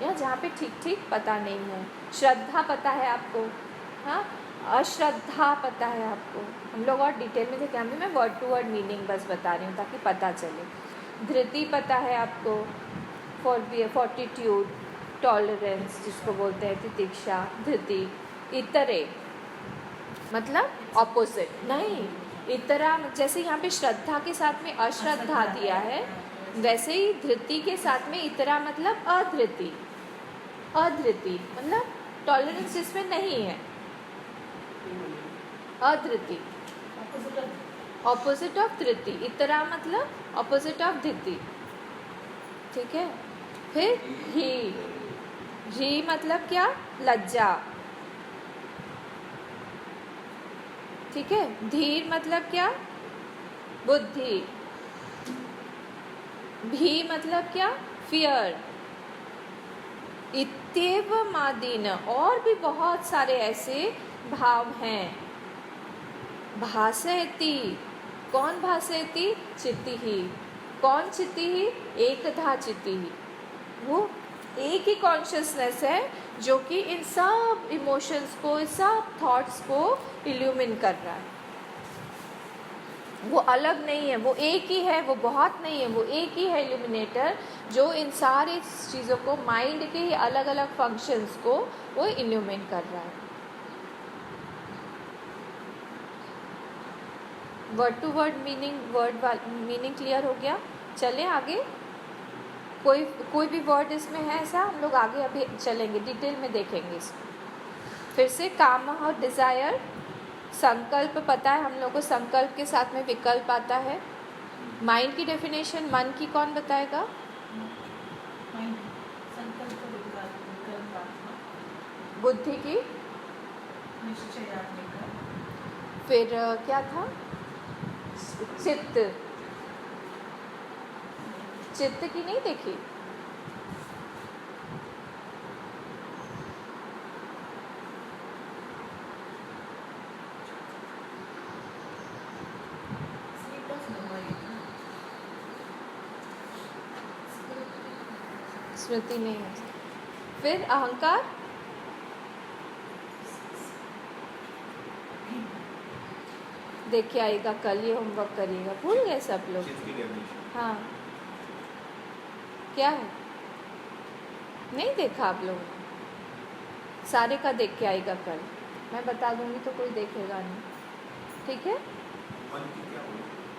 या जहाँ पे ठीक ठीक पता नहीं है। श्रद्धा पता है आपको, हाँ, अश्रद्धा पता है आपको। हम लोग और डिटेल में देखें, अभी मैं वर्ड टू वर्ड मीनिंग बस बता रही हूँ ताकि पता चले। धृति पता है आपको, फोर्टिट्यूड, टॉलरेंस जिसको बोलते हैं, तितिक्षा, धृति। इतरे मतलब ऑपोजिट, नहीं, इतरा जैसे यहाँ पे श्रद्धा के साथ में अश्रद्धा दिया है, वैसे ही धृति के साथ में इतरा मतलब अधृति। अधृति मतलब टॉलरेंस जिसमें नहीं है, अधृति, ऑपोजिट ऑफ धृति। इतरा मतलब ऑपोजिट ऑफ धृति, ठीक है। फिर ही मतलब क्या? लज्जा, ठीक है। धीर मतलब क्या? बुद्धि। भी मतलब क्या? फियर। इत्येव मादीन, और भी बहुत सारे ऐसे भाव हैं। भासयति, कौन भासयति? चित्ति ही। कौन चित्ति ही? एकधा चित्ति ही। वो एक ही कॉन्शियसनेस है जो कि इन सब इमोशंस को, इन सब थॉट्स को इल्यूमिन कर रहा है। वो अलग नहीं है, वो एक ही है, वो बहुत नहीं है, वो एक ही है इल्यूमिनेटर जो इन सारी चीज़ों को, माइंड के ही अलग अलग फंक्शंस को वो इल्यूमिन कर रहा है। Word to word meaning clear हो गया। चलें आगे। कोई भी वर्ड इसमें है ऐसा, हम लोग आगे अभी चलेंगे, डिटेल में देखेंगे इसको। फिर से काम और डिज़ायर। संकल्प पता है हम लोग को, संकल्प के साथ में विकल्प आता है। माइंड की डेफिनेशन मन की कौन बताएगा? बुद्धि की, फिर क्या था? चित्त की नहीं देखी? स्मृति नहीं है। फिर अहंकार, देख के आएगा, कल ये होमवर्क करिएगा। भूल गए सब लोग? हाँ, क्या है? नहीं देखा आप लोग? सारे का देख के आएगा कल, मैं बता दूंगी तो कोई देखेगा नहीं, ठीक है।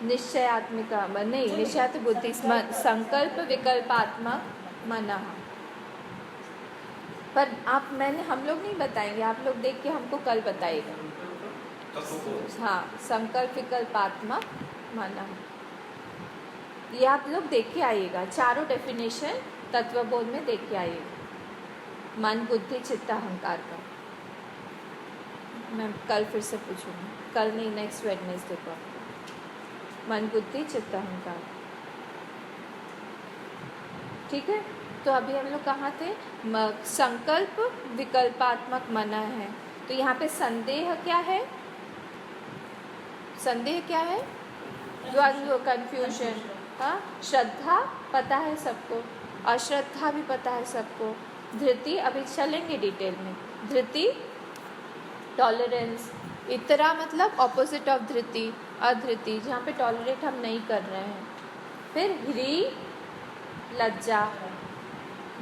निश्चयात्मिका नहीं, निश्चयात्मक बुद्धि, संकल्प विकल्पात्मक मनः। पर हम लोग नहीं बताएंगे, आप लोग देख के हमको कल बताइएगा। हाँ, संकल्प विकल्पात्मक मनः, ये आप लोग देख के आइएगा। चारों डेफिनेशन तत्वबोध में देख के आइएगा, मन, बुद्धि, चित्त, अहंकार का। मैं कल फिर से पूछूंगी, कल नहीं, नेक्स्ट वेडनेसडे को। मन, बुद्धि, चित्त, अहंकार, ठीक है। तो अभी हम लोग कहाँ थे? संकल्प विकल्पात्मक मना है। तो यहाँ पे संदेह क्या है? संदेह क्या है? द्वंद्व, कंफ्यूजन। हाँ, श्रद्धा पता है सबको, अश्रद्धा भी पता है सबको, धृति अभी चलेंगे डिटेल में। धृति टॉलरेंस, इतरा मतलब ऑपोजिट ऑफ धृति, अधृति, जहाँ पे टॉलरेट हम नहीं कर रहे हैं। फिर ह्री लज्जा,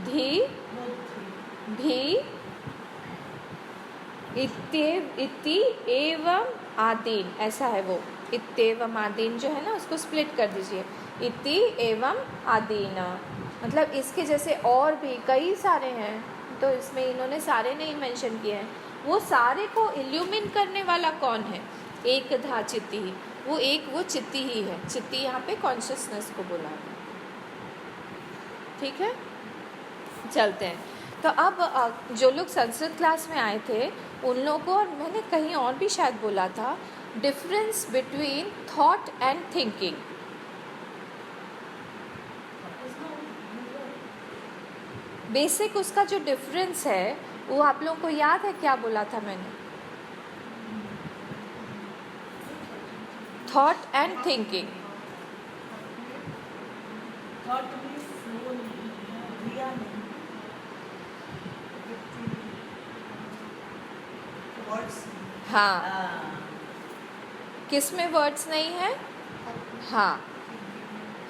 धी भी, इति एवं आदीन, ऐसा है वो। इत्येवम आदीन जो है ना, उसको स्प्लिट कर दीजिए। इति एवं आदीन मतलब इसके जैसे और भी कई सारे हैं, तो इसमें इन्होंने सारे नहीं मेंशन किए हैं। वो सारे को इल्यूमिन करने वाला कौन है? एक धा चित्ती ही, वो चित्ती ही है। चित्ती यहाँ पे कॉन्शियसनेस को बोला है। ठीक है, चलते हैं। तो अब जो लोग संस्कृत क्लास में आए थे उन लोगों को, और मैंने कहीं और भी शायद बोला था, difference between thought and thinking. Basic उसका जो डिफरेंस है वो आप लोगों को याद है? क्या बोला था मैंने? Thought and thinking. हाँ, किस में वर्ड्स नहीं है? हाँ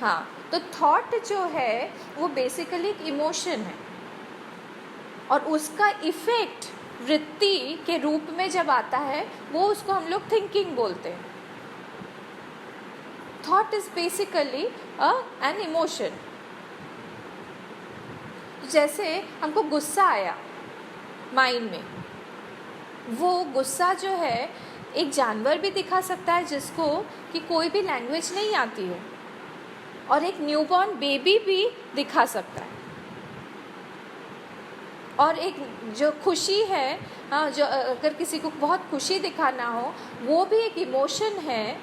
हाँ, तो थॉट जो है वो बेसिकली एक इमोशन है, और उसका इफेक्ट वृत्ति के रूप में जब आता है वो उसको हम लोग थिंकिंग बोलते हैं। Thought is basically an emotion. जैसे हमको गुस्सा आया माइंड में, वो गुस्सा जो है एक जानवर भी दिखा सकता है जिसको कि कोई भी लैंग्वेज नहीं आती है, और एक न्यूबॉर्न बेबी भी दिखा सकता है। और एक जो खुशी है, हाँ, जो अगर किसी को बहुत खुशी दिखाना हो, वो भी एक इमोशन है,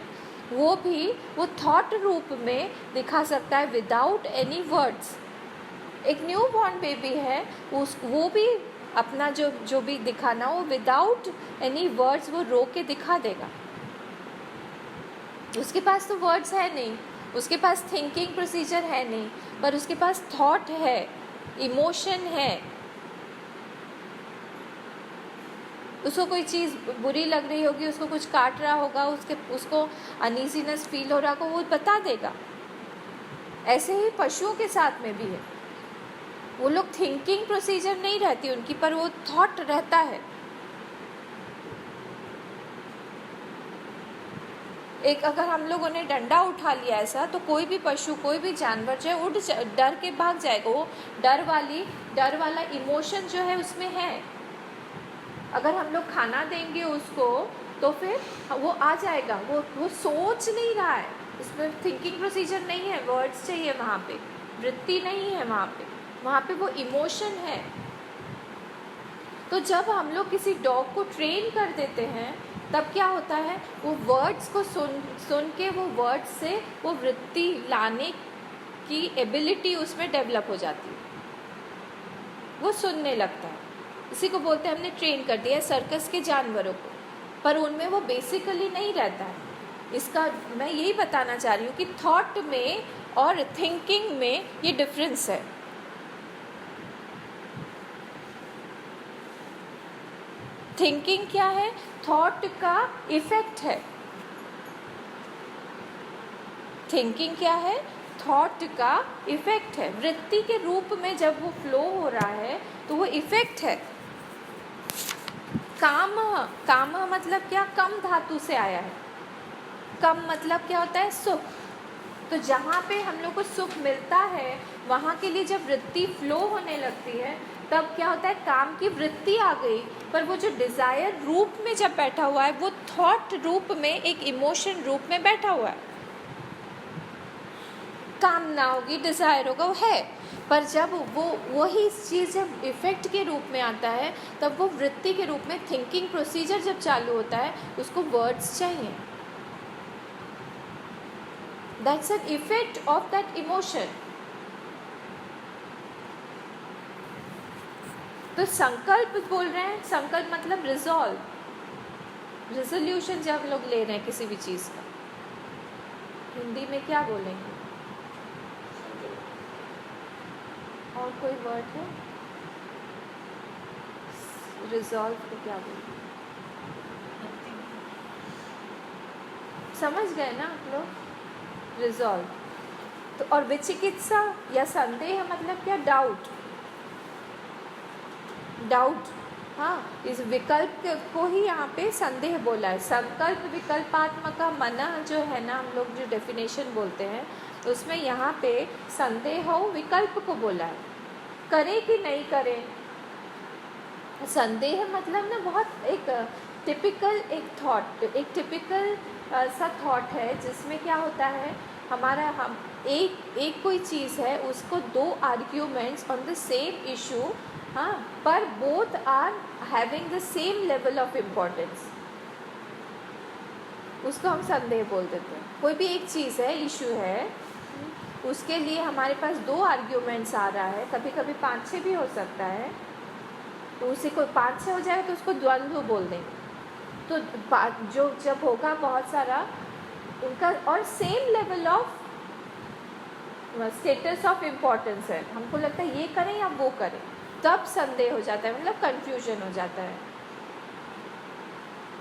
वो भी वो थॉट रूप में दिखा सकता है विदाउट एनी वर्ड्स। एक न्यूबॉर्न बेबी है, वो भी अपना जो भी दिखाना हो विदाउट एनी वर्ड्स वो रो के दिखा देगा। उसके पास तो वर्ड्स है नहीं, उसके पास थिंकिंग प्रोसीजर है नहीं, पर उसके पास थॉट है, इमोशन है। उसको कोई चीज़ बुरी लग रही होगी, उसको कुछ काट रहा होगा, उसको अनईजीनेस फील हो रहा होगा, वो बता देगा। ऐसे ही पशुओं के साथ में भी है। वो लोग थिंकिंग प्रोसीजर नहीं रहती उनकी, पर वो थॉट रहता है। एक अगर हम लोगों ने डंडा उठा लिया ऐसा, तो कोई भी पशु, कोई भी जानवर जो है डर के भाग जाएगा। वो डर वाला इमोशन जो है उसमें है। अगर हम लोग खाना देंगे उसको तो फिर वो आ जाएगा। वो सोच नहीं रहा है, इसमें थिंकिंग प्रोसीजर नहीं है, वर्ड्स चाहिए वहाँ पे, वृत्ति नहीं है वहाँ पे वो इमोशन है। तो जब हम लोग किसी डॉग को ट्रेन कर देते हैं तब क्या होता है, वो वर्ड्स को सुन के वो वर्ड्स से वो वृत्ति लाने की एबिलिटी उसमें डेवलप हो जाती है, वो सुनने लगता है। इसी को बोलते हैं हमने ट्रेन कर दिया है सर्कस के जानवरों को, पर उनमें वो बेसिकली नहीं रहता है। इसका मैं यही बताना चाह रही हूँ कि थॉट में और थिंकिंग में ये डिफरेंस है। थिंकिंग क्या है? थॉट का इफेक्ट है। थिंकिंग क्या है? थॉट का इफेक्ट है। वृत्ति के रूप में जब वो फ्लो हो रहा है तो वो इफेक्ट है। काम मतलब क्या? कम धातु से आया है। कम मतलब क्या होता है? सुख। तो जहाँ पे हम लोग को सुख मिलता है वहाँ के लिए जब वृत्ति फ्लो होने लगती है तब क्या होता है, काम की वृत्ति आ गई, पर वो जो डिज़ायर रूप में जब बैठा हुआ है वो थॉट रूप में, एक इमोशन रूप में बैठा हुआ है। कामना होगी, डिज़ायर होगा, वो है, पर जब वही चीज़ जब इफ़ेक्ट के रूप में आता है तब वो वृत्ति के रूप में, थिंकिंग प्रोसीजर जब चालू होता है उसको वर्ड्स चाहिए। That's an effect of that emotion. तो संकल्प बोल रहे हैं, संकल्प मतलब रिजॉल्व, रिजोल्यूशन जब हम लोग ले रहे हैं किसी भी चीज़ का, हिंदी में क्या बोलेंगे? और कोई वर्ड है? रिजॉल्व को क्या बोलेंगे? समझ गए ना आप लोग? रिजॉल्व। तो और विचिकित्सा या संदेह मतलब क्या? Doubt, doubt. हाँ, इस विकल्प को ही यहाँ पे संदेह बोला है। संकल्प विकल्पात्मक मन जो है ना, हम लोग जो डेफिनेशन बोलते हैं उसमें यहाँ पे संदेह हो विकल्प को बोला है, करे कि नहीं करे। संदेह मतलब ना बहुत एक टिपिकल एक थॉट, एक टिपिकल सा थॉट है जिसमें क्या होता है, हमारा हम एक कोई चीज़ है, उसको दो arguments on the same issue, हाँ, पर both are having the same level of importance, उसको हम संदेह बोल देते हैं। कोई भी एक चीज़ है, इशू है, उसके लिए हमारे पास दो आर्ग्यूमेंट्स आ रहा है, कभी कभी 5-6 भी हो सकता है, तो उसी को 5-6 हो जाएगा तो उसको द्वंद्व बोल देंगे। तो जो जब होगा बहुत सारा उनका और same level of status of importance है, हमको लगता है ये करें या वो करें, तब संदेह हो जाता है, मतलब कंफ्यूजन हो जाता है।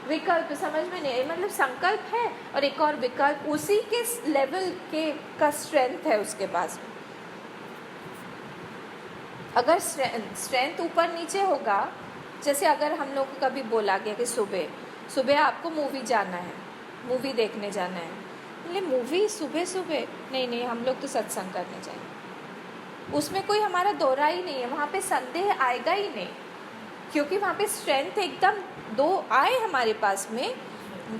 विकल्प समझ में नहीं, मतलब संकल्प है और एक और विकल्प उसी के लेवल के का स्ट्रेंथ है उसके पास में। अगर स्ट्रेंथ ऊपर नीचे होगा, जैसे अगर हम लोग को कभी बोला गया कि सुबह आपको मूवी जाना है, मूवी देखने जाना है, बोले मूवी सुबह सुबह, नहीं हम लोग तो सत्संग करने जाएंगे, उसमें कोई हमारा दोहरा ही नहीं है, वहाँ पे संदेह आएगा ही नहीं, क्योंकि वहाँ पे स्ट्रेंथ एकदम दो आए हमारे पास में,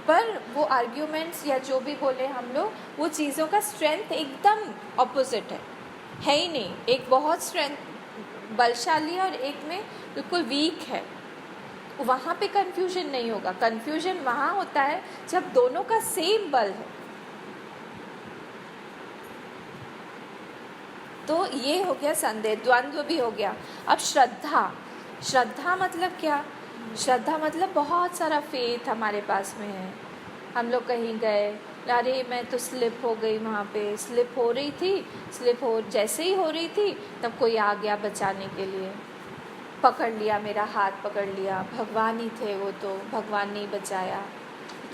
पर वो आर्ग्यूमेंट्स या जो भी बोले हम लोग, वो चीज़ों का स्ट्रेंथ एकदम ऑपोजिट है ही नहीं। एक बहुत स्ट्रेंथ बलशाली है और एक में बिल्कुल वीक है, वहाँ पे कन्फ्यूजन नहीं होगा। कन्फ्यूजन वहाँ होता है जब दोनों का सेम बल है। तो ये हो गया संदेह, द्वंद्व भी हो गया। अब श्रद्धा मतलब क्या? श्रद्धा मतलब बहुत सारा फेथ हमारे पास में है। हम लोग कहीं गए, अरे मैं तो स्लिप हो गई, वहाँ पे स्लिप हो रही थी, जैसे ही हो रही थी तब कोई आ गया बचाने के लिए, पकड़ लिया, मेरा हाथ पकड़ लिया, भगवान ही थे वो, तो भगवान ने बचाया।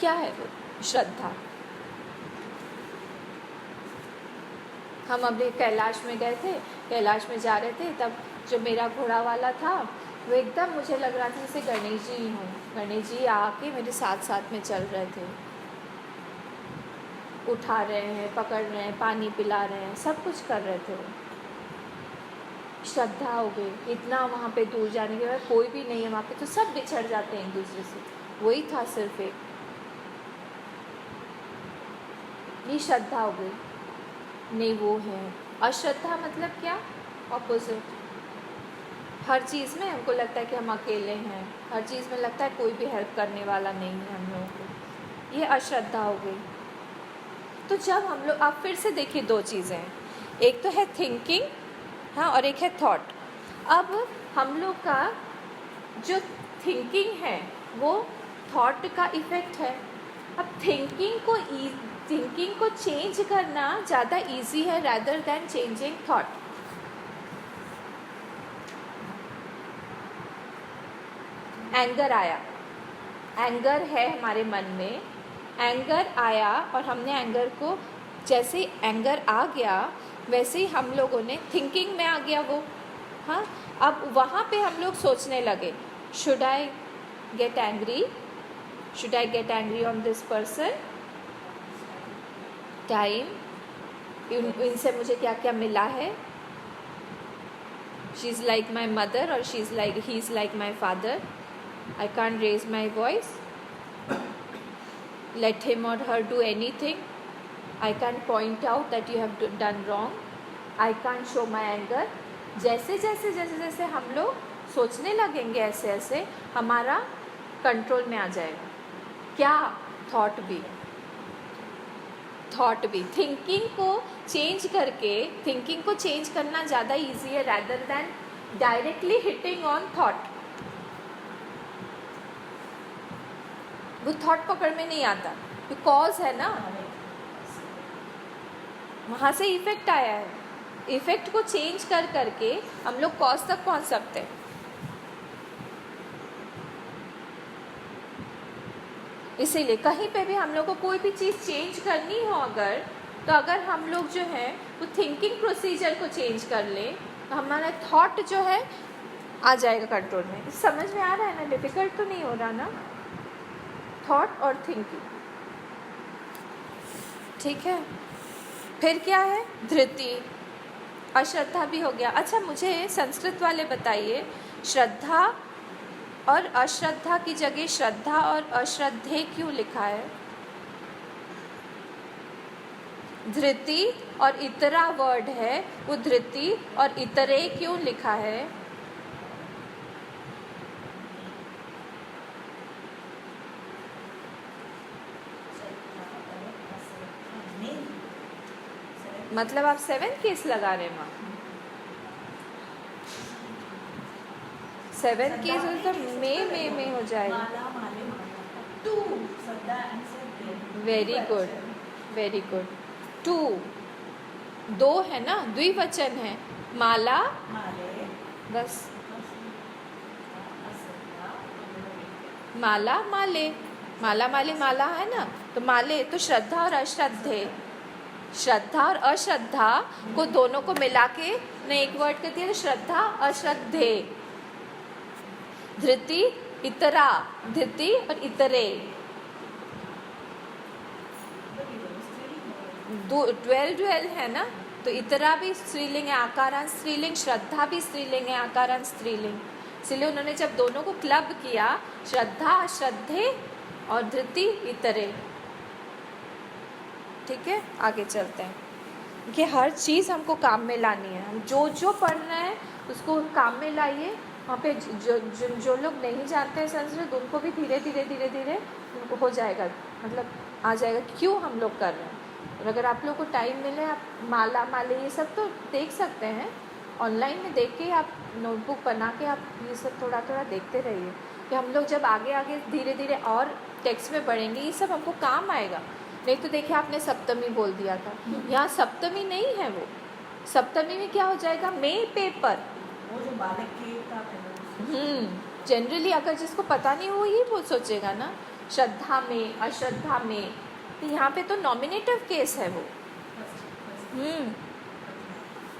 क्या है वो? श्रद्धा। हम अभी कैलाश में गए थे, कैलाश में जा रहे थे, तब जो मेरा घोड़ा वाला था वो एकदम मुझे लग रहा था जैसे गणेश जी ही हों, गणेश जी आके मेरे साथ में चल रहे थे, उठा रहे हैं, पकड़ रहे हैं, पानी पिला रहे हैं, सब कुछ कर रहे थे वो। श्रद्धा हो गई। इतना वहाँ पे दूर जाने के बाद कोई भी नहीं है वहाँ पे, तो सब बिछड़ जाते हैं एक दूसरे से, वही था सिर्फ एक, ये श्रद्धा हो गई। नहीं वो है अश्रद्धा, मतलब क्या? ऑपोजिट। हर चीज़ में हमको लगता है कि हम अकेले हैं, हर चीज़ में लगता है कोई भी हेल्प करने वाला नहीं है हम लोगों को, ये अश्रद्धा हो गई। तो जब हम लोग, आप फिर से देखिए दो चीज़ें हैं, एक तो है थिंकिंग, हाँ, और एक है थॉट। अब हम लोग का जो थिंकिंग है वो थॉट का इफ़ेक्ट है। अब थिंकिंग को चेंज करना ज़्यादा इजी है rather then changing thought. Anger आया, एंगर है हमारे मन में, एंगर आया और हमने एंगर को, जैसे एंगर आ गया वैसे ही हम लोगों ने थिंकिंग में आ गया वो, हाँ। अब वहाँ पे हम लोग सोचने लगे, should I get angry on this person, time, इनसे मुझे क्या क्या मिला है, she is like my mother और he is like my father, I can't raise my voice, let him or her do anything, I can't point out that you have done wrong, I can't show my anger। जैसे हम लोग सोचने लगेंगे ऐसे हमारा control में आ जाएगा। क्या? थॉट भी थिंकिंग को चेंज करना ज़्यादा इजी है rather than directly hitting on thought. वो थॉट पकड़ में नहीं आता, तो कॉज है ना, वहाँ से इफेक्ट आया है। इफेक्ट को चेंज कर करके हम लोग कॉज तक पहुँच सकते हैं। इसीलिए कहीं पे भी हम लोग को कोई भी चीज़ चेंज करनी हो अगर, तो अगर हम लोग जो है वो थिंकिंग प्रोसीजर को चेंज कर लें तो हमारा थॉट जो है आ जाएगा कंट्रोल में। समझ में आ रहा है ना? डिफ़िकल्ट तो नहीं हो रहा ना? थॉट और थिंकिंग, ठीक है। फिर क्या है? धृति, अश्रद्धा भी हो गया। अच्छा मुझे संस्कृत वाले बताइए, श्रद्धा और अश्रद्धा की जगह श्रद्धा और अश्रद्धे क्यों लिखा है? धृति और इतरा वर्ड है, वो धृति और इतरे क्यों लिखा है? मतलब आप 7 केस लगा रहे हैं माँ? 7 केस तो में हो जाएगा। Very good, very good. 2 2 है ना, द्विवचन है। माला, बस माला माले, माला माले माला है ना, तो माले तो श्रद्धा और अश्रद्धे, श्रद्धा और अश्रद्धा को दोनों को मिला के ने एक वर्ड कर दिया, तो श्रद्धा अश्रद्धे। धृति इतरा, धृति और इतरे, 12 है ना, तो इतरा भी स्त्रीलिंग है, आकारांत स्त्रीलिंग, श्रद्धा भी स्त्रीलिंग है, आकारांत स्त्रीलिंग। इसलिए उन्होंने जब दोनों को क्लब किया, श्रद्धा अश्रद्धे और धृति इतरे। ठीक है, आगे चलते हैं कि हर चीज़ हमको काम में लानी है। हम जो जो पढ़ रहे हैं उसको काम में लाइए। वहाँ पे जो लोग नहीं जानते हैं संस्कृत, उनको भी धीरे धीरे उनको हो जाएगा, मतलब आ जाएगा क्यों हम लोग कर रहे हैं। और अगर आप लोग को टाइम मिले, आप माला माले ये सब तो देख सकते हैं, ऑनलाइन में देख के आप नोटबुक बना के आप ये सब थोड़ा थोड़ा देखते रहिए कि हम लोग जब आगे आगे धीरे धीरे और टेक्स्ट में पढ़ेंगे ये सब हमको काम आएगा। नहीं तो देखिए आपने सप्तमी बोल दिया था, यहाँ सप्तमी नहीं है, वो सप्तमी में क्या हो जाएगा, मे पेपर। वो जो बालक की जनरली अगर जिसको पता नहीं हो ये वो सोचेगा ना, श्रद्धा में अश्रद्धा में, तो यहाँ पे तो नॉमिनेटिव केस है वो।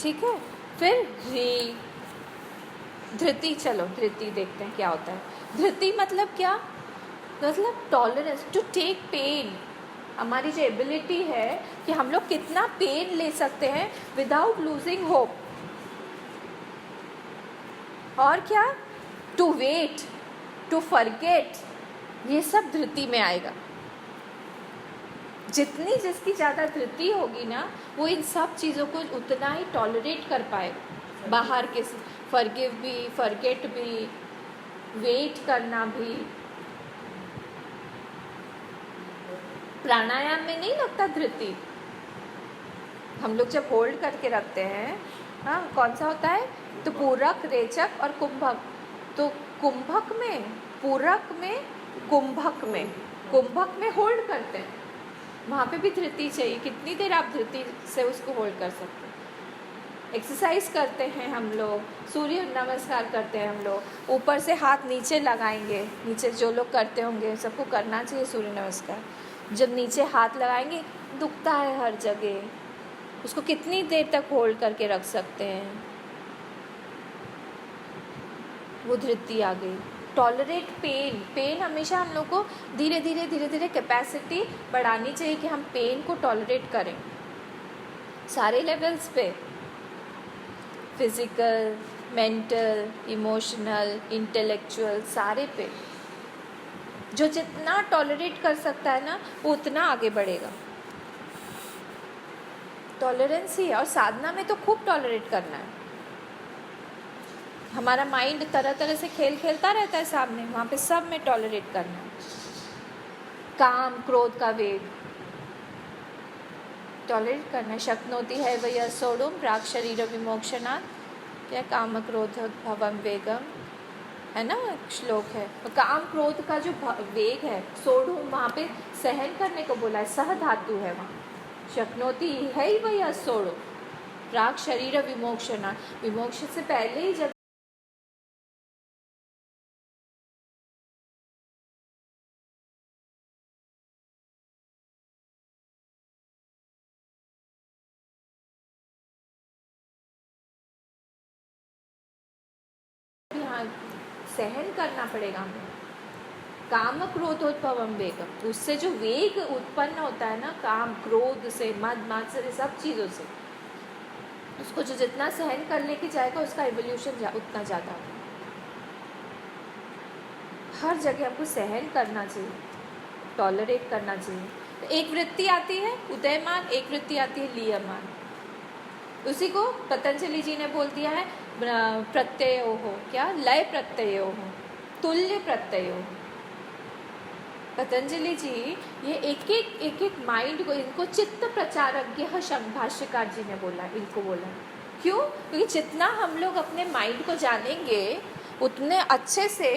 ठीक है। फिर री, धृति, चलो धृति देखते हैं क्या होता है। धृति मतलब क्या? मतलब टॉलरेंस, टू टेक पेन। हमारी जो एबिलिटी है कि हम लोग कितना पेन ले सकते हैं विदाउट लूजिंग होप। और क्या? टू वेट, टू फॉरगेट, ये सब धृति में आएगा। जितनी जिसकी ज़्यादा धृति होगी ना, वो इन सब चीज़ों को उतना ही टॉलरेट कर पाएगा। बाहर के फॉरगिव भी, फॉरगेट भी, वेट करना भी। प्राणायाम में नहीं लगता धृति, हम लोग जब होल्ड करके रखते हैं, हाँ, कौन सा होता है? तो पूरक, रेचक और कुंभक। तो कुंभक में, पूरक में, कुंभक में होल्ड करते हैं, वहाँ पे भी धृति चाहिए। कितनी देर आप धृति से उसको होल्ड कर सकते हैं। एक्सरसाइज करते हैं हम लोग, सूर्य नमस्कार करते हैं हम लोग, ऊपर से हाथ नीचे लगाएंगे, नीचे जो लोग करते होंगे सबको करना चाहिए सूर्य नमस्कार। जब नीचे हाथ लगाएंगे दुखता है हर जगह, उसको कितनी देर तक होल्ड करके रख सकते हैं, वो धृति आ गई। टॉलरेट पेन, पेन हमेशा हम लोग को धीरे धीरे कैपेसिटी बढ़ानी चाहिए कि हम पेन को टॉलरेट करें सारे लेवल्स पे, फिजिकल, मेंटल, इमोशनल, इंटेलेक्चुअल, सारे पे। जो जितना टॉलरेट कर सकता है ना, वो उतना आगे बढ़ेगा। टॉलरेंस ही है, और साधना में तो खूब टॉलरेट करना है। हमारा माइंड तरह तरह से खेल खेलता रहता है सामने, वहाँ पे सब में टॉलरेट करना है। काम क्रोध का वेग टॉलरेट करना है। शक्नोति है वह सोडुम प्राक शरीर विमोक्षणात्, क्या काम क्रोध भवम वेगम है ना, श्लोक है। तो काम क्रोध का जो वेग है, सोढ़ो वहाँ पे सहन करने को बोला है, सह धातु है वहाँ, शक्नोति है ही वही असोढ़ो, प्राग शरीर विमोक्षणा, विमोक्ष से पहले ही जब यहाँ सहन करना पड़ेगा हमें। काम क्रोधोद्भवम वेगम, उससे जो वेग उत्पन्न होता है ना, काम क्रोध से, मद मात्सर्य सब चीज़ों से, उसको जो जितना सहन करने की जाएगा उसका इवोल्यूशन उतना ज़्यादा होगा। हर जगह हमको सहन करना चाहिए, टॉलरेट करना चाहिए। तो एक वृत्ति आती है उदयमान, एक वृत्ति आती है लीयमान। उसी को पतंजलि जी ने बोल दिया है प्रत्ययो हो, क्या लय प्रत्ययो हो, तुल्य प्रत्ययो हो। पतंजलि जी ये एक एक माइंड को, इनको चित्त प्रचारज्ञ भाष्यकार जी ने बोला, इनको बोला। क्यों? क्योंकि जितना हम लोग अपने माइंड को जानेंगे, उतने अच्छे से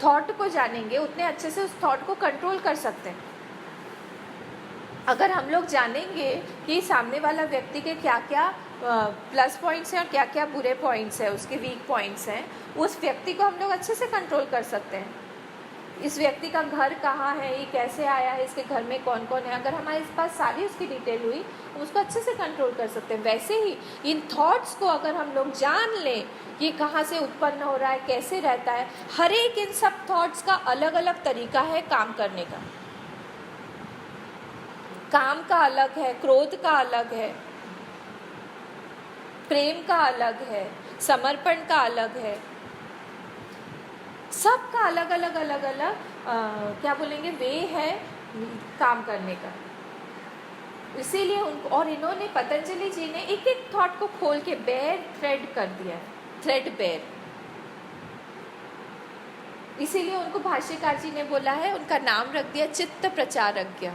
थॉट को जानेंगे, उतने अच्छे से उस थॉट को कंट्रोल कर सकते हैं। अगर हम लोग जानेंगे कि सामने वाला व्यक्ति के क्या क्या प्लस पॉइंट्स हैं और क्या क्या बुरे पॉइंट्स हैं, उसके वीक पॉइंट्स हैं, उस व्यक्ति को हम लोग अच्छे से कंट्रोल कर सकते हैं। इस व्यक्ति का घर कहाँ है, ये कैसे आया है, इसके घर में कौन कौन है, अगर हमारे पास सारी उसकी डिटेल हुई तो उसको अच्छे से कंट्रोल कर सकते हैं। वैसे ही इन थॉट्स को अगर हम लोग जान लें, ये कहाँ से उत्पन्न हो रहा है, कैसे रहता है, हर एक इन सब थॉट्स का अलग अलग तरीका है काम करने का। काम का अलग है, क्रोध का अलग है, प्रेम का अलग है, समर्पण का अलग है, सबका अलग अलग अलग अलग क्या बोलेंगे वे है काम करने का। इसीलिए उनको, और इन्होंने पतंजलि जी ने एक एक थॉट को खोल के बेयर थ्रेड कर दिया है, थ्रेड बेयर। इसीलिए उनको भाष्यकार जी ने बोला है, उनका नाम रख दिया चित्त प्रचारज्ञ।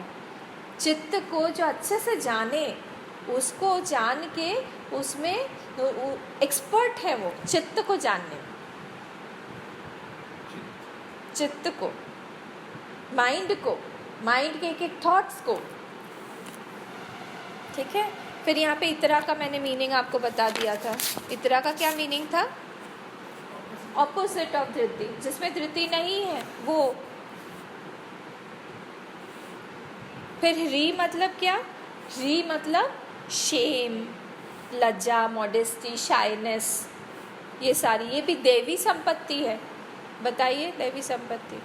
चित्त को जो अच्छे से जाने, उसको जान के उसमें एक्सपर्ट है वो, चित्त को जानने, चित्त को, माइंड को, माइंड के एक एक थॉट्स को। ठीक है। फिर यहाँ पे इतरा का मैंने मीनिंग आपको बता दिया था। इतरा का क्या मीनिंग था? ऑपोजिट ऑफ धृति, जिसमें धृति नहीं है वो। फिर री मतलब क्या? री मतलब शेम, लज्जा, मॉडेस्टी, शाइनेस, ये सारी, ये भी देवी संपत्ति है। बताइए देवी संपत्ति।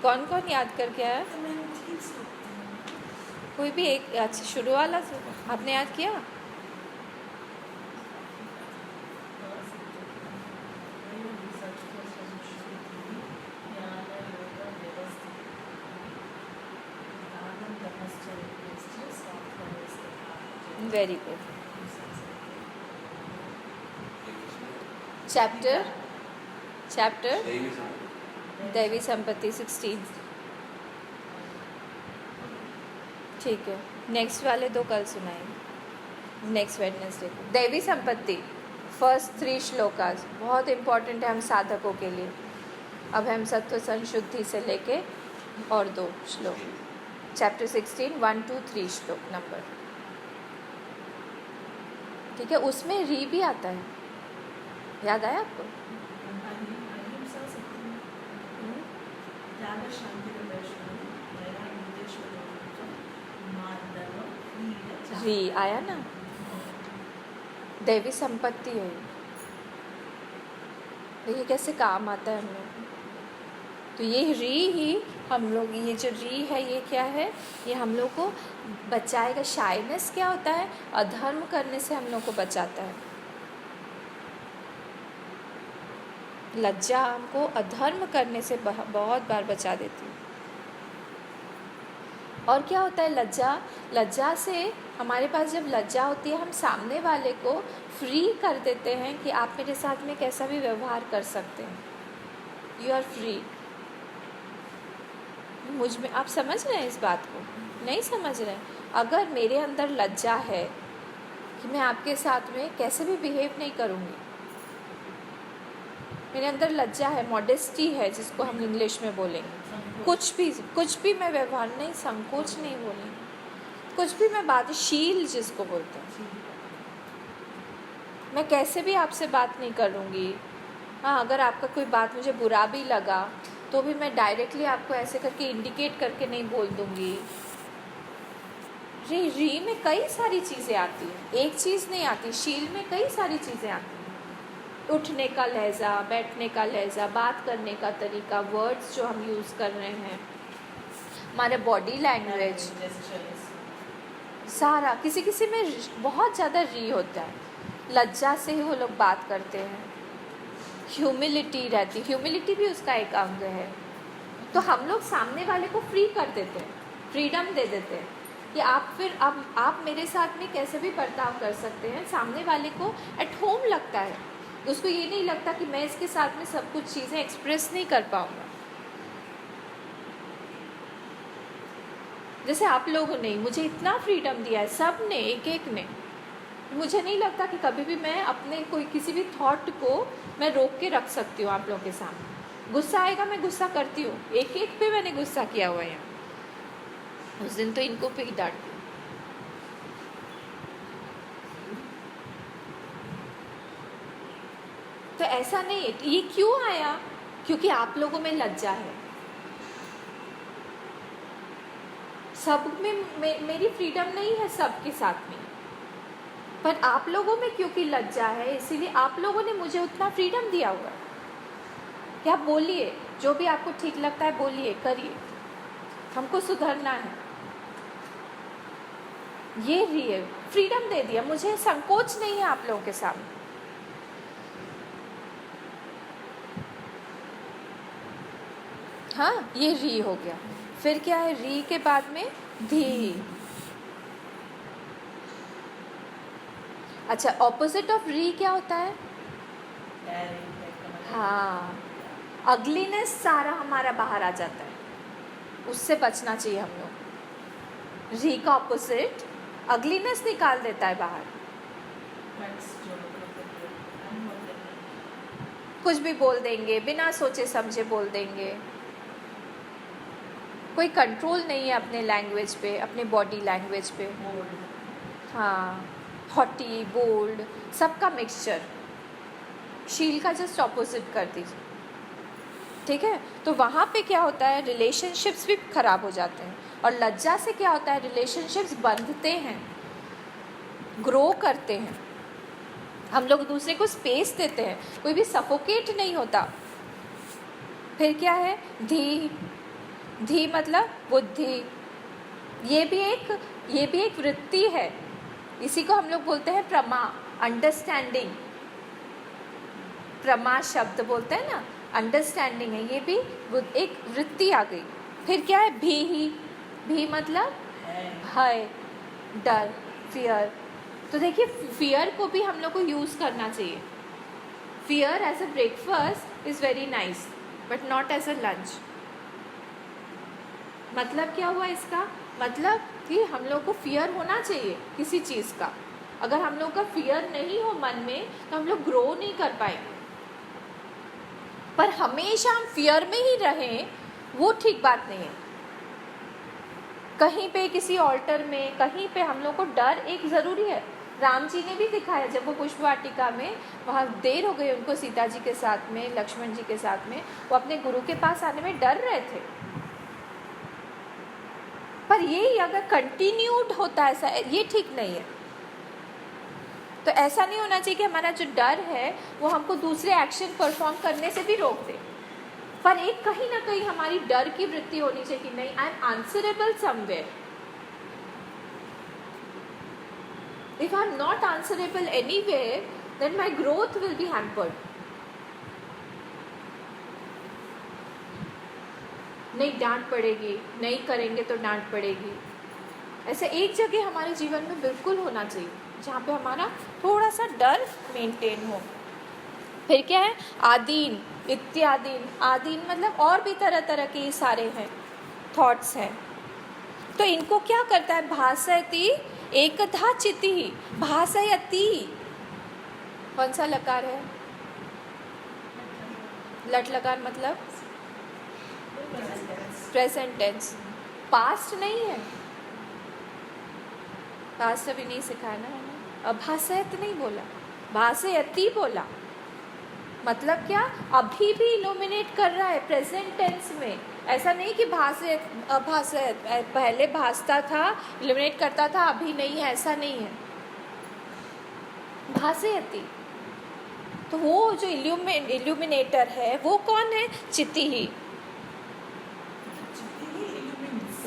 कौन कौन याद करके आया? कोई भी एक, अच्छा शुरू वाला आपने याद किया? Very good. चैप्टर दैवी संपत्ति 16। ठीक है, नेक्स्ट वाले दो कल सुनाएंगे, नेक्स्ट वेडनेसडे को। दैवी संपत्ति फर्स्ट 3 श्लोकास बहुत इम्पॉर्टेंट है हम साधकों के लिए। अब हम सत्व संशुद्धि से लेके और 2 श्लोक, चैप्टर 16 1 2 3 श्लोक नंबर। ठीक है, उसमें री भी आता है, याद आया आपको? री आया ना, दैवी संपत्ति है। देखिए कैसे काम आता है हम लोग। तो ये री ही हम लोग, ये जो री है ये क्या है? ये हम लोग को बचाएगा। शाइनेस क्या होता है? अधर्म करने से हम लोग को बचाता है। लज्जा हमको अधर्म करने से बहुत बार बचा देती है। और क्या होता है लज्जा? लज्जा से हमारे पास जब लज्जा होती है, हम सामने वाले को फ्री कर देते हैं कि आप मेरे साथ में कैसा भी व्यवहार कर सकते हैं, यू आर फ्री। मुझ में आप समझ रहे हैं इस बात को? नहीं समझ रहे हैं? अगर मेरे अंदर लज्जा है कि मैं आपके साथ में कैसे भी बिहेव नहीं करूँगी, मेरे अंदर लज्जा है, मॉडेस्टी है जिसको हम इंग्लिश में बोलेंगे, कुछ भी मैं व्यवहार नहीं, संकोच नहीं बोलेंगे, कुछ भी मैं बात, शील जिसको बोलते हैं, मैं कैसे भी आपसे बात नहीं करूँगी। हाँ, अगर आपका कोई बात मुझे बुरा भी लगा तो भी मैं डायरेक्टली आपको ऐसे करके इंडिकेट करके नहीं बोल दूँगी। री में कई सारी चीज़ें आती हैं, एक चीज़ नहीं आती, शील में कई सारी चीज़ें आती हैं। उठने का लहजा, बैठने का लहजा, बात करने का तरीका, वर्ड्स जो हम यूज़ कर रहे हैं, हमारे बॉडी लैंग्वेज, सारा। किसी में बहुत ज़्यादा री होता है, लज्जा से ही वो लोग बात करते हैं। ह्यूमिलिटी रहती, ह्यूमिलिटी भी उसका एक अंग है। तो हम लोग सामने वाले को फ्री कर देते हैं, फ्रीडम दे देते हैं कि आप मेरे साथ में कैसे भी बर्ताव कर सकते हैं। सामने वाले को एट होम लगता है, उसको ये नहीं लगता कि मैं इसके साथ में सब कुछ चीज़ें एक्सप्रेस नहीं कर पाऊँगा। जैसे आप लोगों ने मुझे इतना फ्रीडम दिया है, सब ने, एक ने, मुझे नहीं लगता कि कभी भी मैं अपने कोई किसी भी थॉट को मैं रोक के रख सकती हूँ आप लोगों के सामने। गुस्सा आएगा, मैं गुस्सा करती हूँ, एक पे मैंने गुस्सा किया हुआ है। उस दिन तो इनको पे ही डांटती हूँ। तो ऐसा नहीं, ये क्यों आया? क्योंकि आप लोगों में लज्जा है। सब में मेरी फ्रीडम नहीं है सबके साथ में, पर आप लोगों में क्योंकि लज्जा है, इसीलिए आप लोगों ने मुझे उतना फ्रीडम दिया हुआ है कि आप बोलिए, जो भी आपको ठीक लगता है बोलिए, करिए, हमको सुधरना है। ये रियल फ्रीडम दे दिया मुझे, संकोच नहीं है आप लोगों के सामने। हाँ, ये री हो गया। फिर क्या है री के बाद में? धी। अच्छा, ऑपोजिट ऑफ री क्या होता है? हाँ, अगलीनेस सारा हमारा बाहर आ जाता है, उससे बचना चाहिए हम लोग। री का ऑपोजिट अगलीनेस निकाल देता है बाहर। कुछ भी बोल देंगे, बिना सोचे समझे बोल देंगे, कोई कंट्रोल नहीं है अपने लैंग्वेज पे, अपने बॉडी लैंग्वेज पे। हाँ, हॉटी, बोल्ड, सबका मिक्सचर। शील का जस्ट ऑपोजिट कर दीजिए, ठीक है? तो वहाँ पे क्या होता है, रिलेशनशिप्स भी ख़राब हो जाते हैं। और लज्जा से क्या होता है, रिलेशनशिप्स बंधते हैं, ग्रो करते हैं, हम लोग दूसरे को स्पेस देते हैं, कोई भी सफोकेट नहीं होता। फिर क्या है? धी। धी मतलब बुद्धि। ये भी एक वृत्ति है, इसी को हम लोग बोलते हैं प्रमा, अंडरस्टैंडिंग। प्रमा शब्द बोलते हैं ना, अंडरस्टैंडिंग है, ये भी एक वृत्ति आ गई। फिर क्या है? भी। भी मतलब भय, डर, फियर। तो देखिए, फियर को भी हम लोग को यूज़ करना चाहिए। Fear as a breakfast is very nice, but not as a lunch. मतलब क्या हुआ इसका? मतलब कि हम लोग को फियर होना चाहिए किसी चीज़ का। अगर हम लोग का फियर नहीं हो मन में, तो हम लोग ग्रो नहीं कर पाएंगे। पर हमेशा हम फियर में ही रहें, वो ठीक बात नहीं है। कहीं पे किसी ऑल्टर में, कहीं पे हम लोग को डर एक ज़रूरी है। राम जी ने भी दिखाया, जब वो पुष्प वाटिका में, वहाँ देर हो गई उनको सीता जी के साथ में, लक्ष्मण जी के साथ में, वो अपने गुरु के पास आने में डर रहे थे। पर ये अगर कंटिन्यूड होता है ऐसा, ये ठीक नहीं है। तो ऐसा नहीं होना चाहिए कि हमारा जो डर है वो हमको दूसरे एक्शन परफॉर्म करने से भी रोक दे। पर एक कहीं ना कहीं हमारी डर की वृत्ति होनी चाहिए कि नहीं, I am answerable somewhere. If I am not answerable anywhere, then my growth will be hampered. नहीं, डांट पड़ेगी, नहीं करेंगे तो डांट पड़ेगी। ऐसे एक जगह हमारे जीवन में बिल्कुल होना चाहिए जहाँ पे हमारा थोड़ा सा डर मेंटेन हो। फिर क्या है? आदीन, इत्यादीन। आदीन मतलब और भी तरह तरह के सारे हैं, थॉट्स हैं। तो इनको क्या करता है, भासयति एकधा चिति, भासयति कौन सा लकार है, लट लकार मतलब प्रेजेंट टेंस, पास्ट नहीं है, पास्ट अभी नहीं सिखाया ना मैंने। अब भासयत नहीं बोला, भासयति बोला, मतलब क्या, अभी भी इल्यूमिनेट कर रहा है प्रेजेंट टेंस में। ऐसा नहीं कि भासयत अभासयत पहले भासता था, इल्यूमिनेट करता था, अभी नहीं है, ऐसा नहीं है, भासयति। तो वो जो इल्यूमिनेटर है वो कौन है, चिति ही।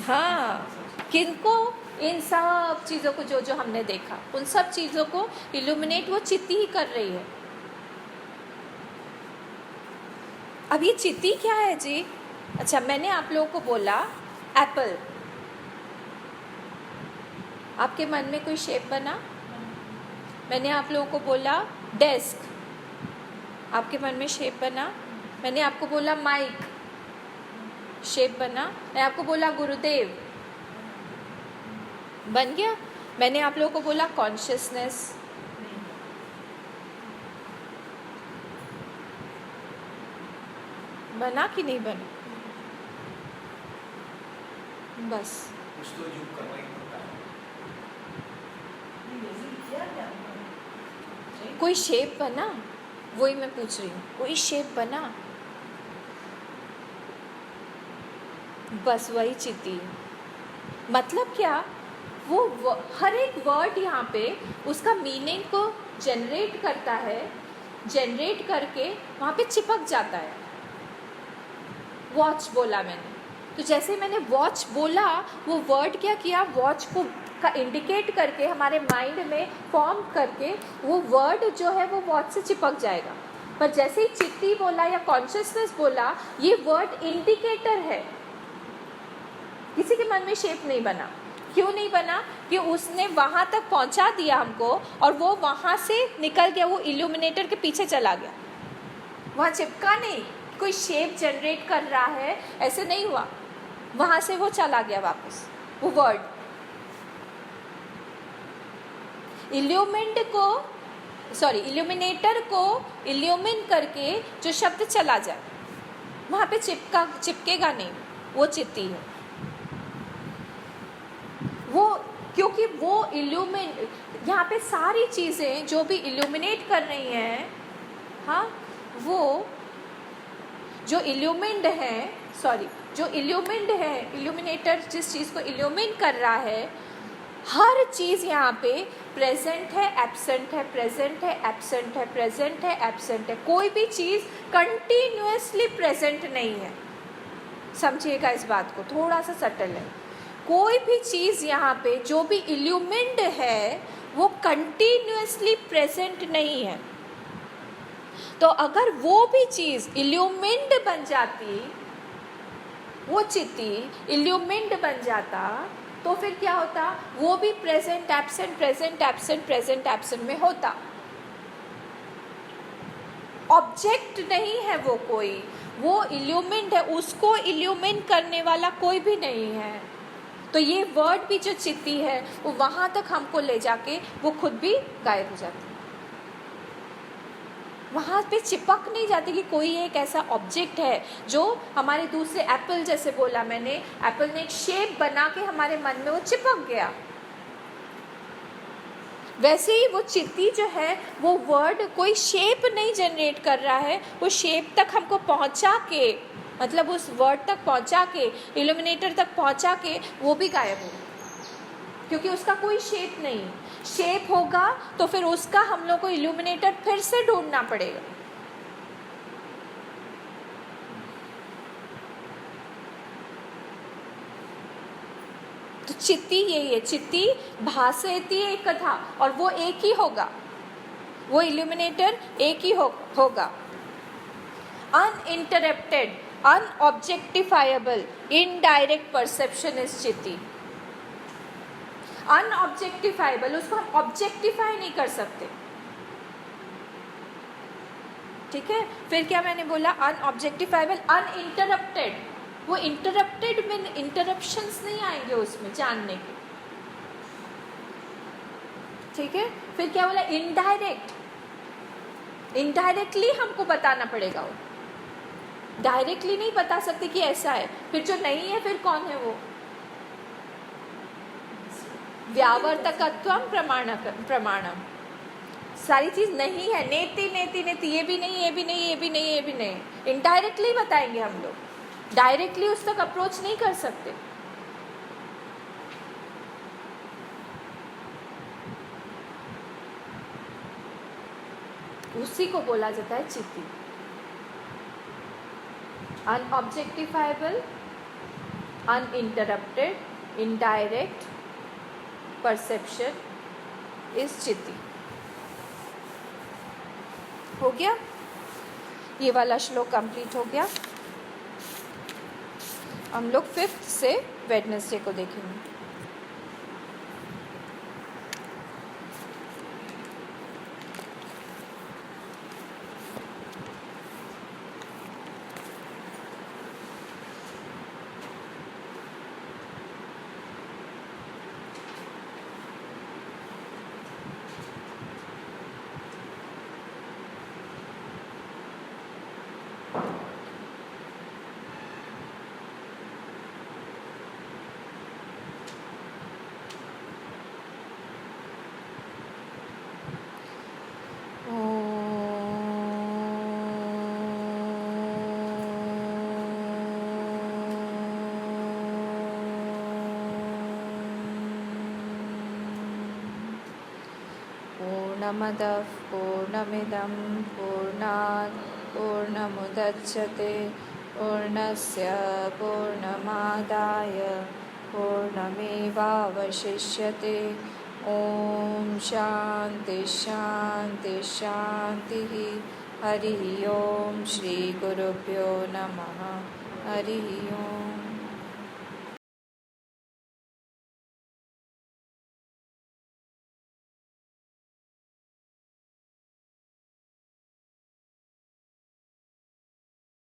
हाँ, किनको, इन सब चीज़ों को जो जो हमने देखा उन सब चीज़ों को इल्यूमिनेट वो चिति ही कर रही है। अब ये चिति क्या है जी, अच्छा मैंने आप लोगों को बोला एप्पल, आपके मन में कोई शेप बना। मैंने आप लोगों को बोला डेस्क, आपके मन में शेप बना। मैंने आपको बोला माइक, शेप बना। मैं आपको बोला गुरुदेव, बन गया। मैंने आप लोगों को बोला कॉन्शियसनेस, बना कि नहीं बना, बस कुछ तो जो करना ही पड़ता है। कोई शेप बना, वही मैं पूछ रही हूँ, कोई शेप बना, बस वही चिति। मतलब क्या, वो हर एक वर्ड यहाँ पे उसका मीनिंग को जनरेट करता है, जनरेट करके वहाँ पे चिपक जाता है। वॉच बोला मैंने, तो जैसे मैंने वॉच बोला, वो वर्ड क्या किया, वॉच को का इंडिकेट करके हमारे माइंड में फॉर्म करके वो वर्ड जो है वो वॉच से चिपक जाएगा। पर जैसे ही चित्ती बोला या कॉन्शियसनेस बोला, ये वर्ड इंडिकेटर है, किसी के मन में शेप नहीं बना। क्यों नहीं बना, कि उसने वहाँ तक पहुँचा दिया हमको और वो वहाँ से निकल गया, वो इल्यूमिनेटर के पीछे चला गया, वहाँ चिपका नहीं। कोई शेप जनरेट कर रहा है ऐसे नहीं हुआ, वहाँ से वो चला गया वापस, वो वर्ड इल्यूमिनेटर को इल्यूमिन करके जो शब्द चला जाए, वहाँ पे चिपकेगा नहीं, वो चित्ती है वो। क्योंकि वो यहाँ पे सारी चीज़ें जो भी इल्यूमिनेट कर रही हैं, हाँ, वो जो इल्यूमिन्ड है, इल्यूमिनेटर जिस चीज़ को इल्यूमिन कर रहा है, हर चीज़ यहाँ पे प्रेजेंट है, एब्सेंट है, प्रेजेंट है, एब्सेंट है, प्रेजेंट है, एब्सेंट है। कोई भी चीज़ कंटिन्यूअसली प्रेजेंट नहीं है, समझिएगा इस बात को, थोड़ा सा सटल है। कोई भी चीज़ यहाँ पे जो भी इल्यूमिन्ड है वो कंटिन्यूअसली प्रेजेंट नहीं है। तो अगर वो भी चीज़ इल्यूमिन्ड बन जाती, वो चित्ती इल्यूमिन्ड बन जाता, तो फिर क्या होता, वो भी present absent, present absent, present absent में होता। ऑब्जेक्ट नहीं है वो कोई, वो इल्यूमिन्ड है, उसको इल्यूमिन करने वाला कोई भी नहीं है। तो ये वर्ड भी जो चित्ती है वो वहाँ तक हमको ले जाके वो खुद भी गायब हो जाती है, वहाँ पे चिपक नहीं जाती कि कोई एक ऐसा ऑब्जेक्ट है जो हमारे दूसरे एप्पल, जैसे बोला मैंने, एप्पल ने एक शेप बना के हमारे मन में वो चिपक गया। वैसे ही वो चित्ती जो है वो वर्ड कोई शेप नहीं जनरेट कर रहा है, वो शेप तक हमको पहुँचा के, मतलब उस वर्ड तक पहुँचा के, इल्यूमिनेटर तक पहुँचा के वो भी गायब हो, क्योंकि उसका कोई शेप नहीं। शेप होगा तो फिर उसका हम लोग को इल्यूमिनेटर फिर से ढूंढना पड़ेगा। तो चित्ती यही है, चित्ती भासयति एक कथा, और वो एक ही होगा, वो इल्यूमिनेटर एक ही होगा। अनइंटरप्टेड, अनऑब्जेक्टिफाइबल, इनडायरेक्ट परसेप्शन इज चित्ती। अनऑब्जेक्टिफाइबल, उसको हम ऑब्जेक्टिफाई नहीं कर सकते, ठीक है। फिर क्या मैंने बोला, अनऑब्जेक्टिफाइबल, अनइंटरप्टेड, वो इंटरप्टेड में इंटरप्शंस नहीं आएंगे उसमें जानने के। ठीक है, फिर क्या बोला, इनडायरेक्ट, इनडायरेक्टली हमको बताना पड़ेगा, वो डायरेक्टली नहीं बता सकते कि ऐसा है। फिर जो नहीं है फिर कौन है वो, व्यावर्तकत्वम प्रमाणम, सारी चीज नहीं है, नेति नेति नेति, ये भी नहीं, ये भी नहीं, ये भी नहीं, ये भी नहीं, इनडायरेक्टली बताएंगे हम लोग, डायरेक्टली उस तक अप्रोच नहीं कर सकते। उसी को बोला जाता है चित्ती। अनऑब्जेक्टिफाइबल, अनइंटरप्टेड, इनडायरेक्ट परसेप्शन इज चित्ती। हो गया, ये वाला श्लोक कंप्लीट हो गया। हम लोग 5th से वेडनेसडे को देखेंगे। पूर्णमदः पूर्णमिदं पूर्णात् पूर्णमुदच्यते पूर्णस्य पूर्णमादाय पूर्णमेवावशिष्यते। ॐ शान्ति शान्ति शान्तिः। हरिः ओम। श्री गुरुभ्यो नमः। हरिः ओम।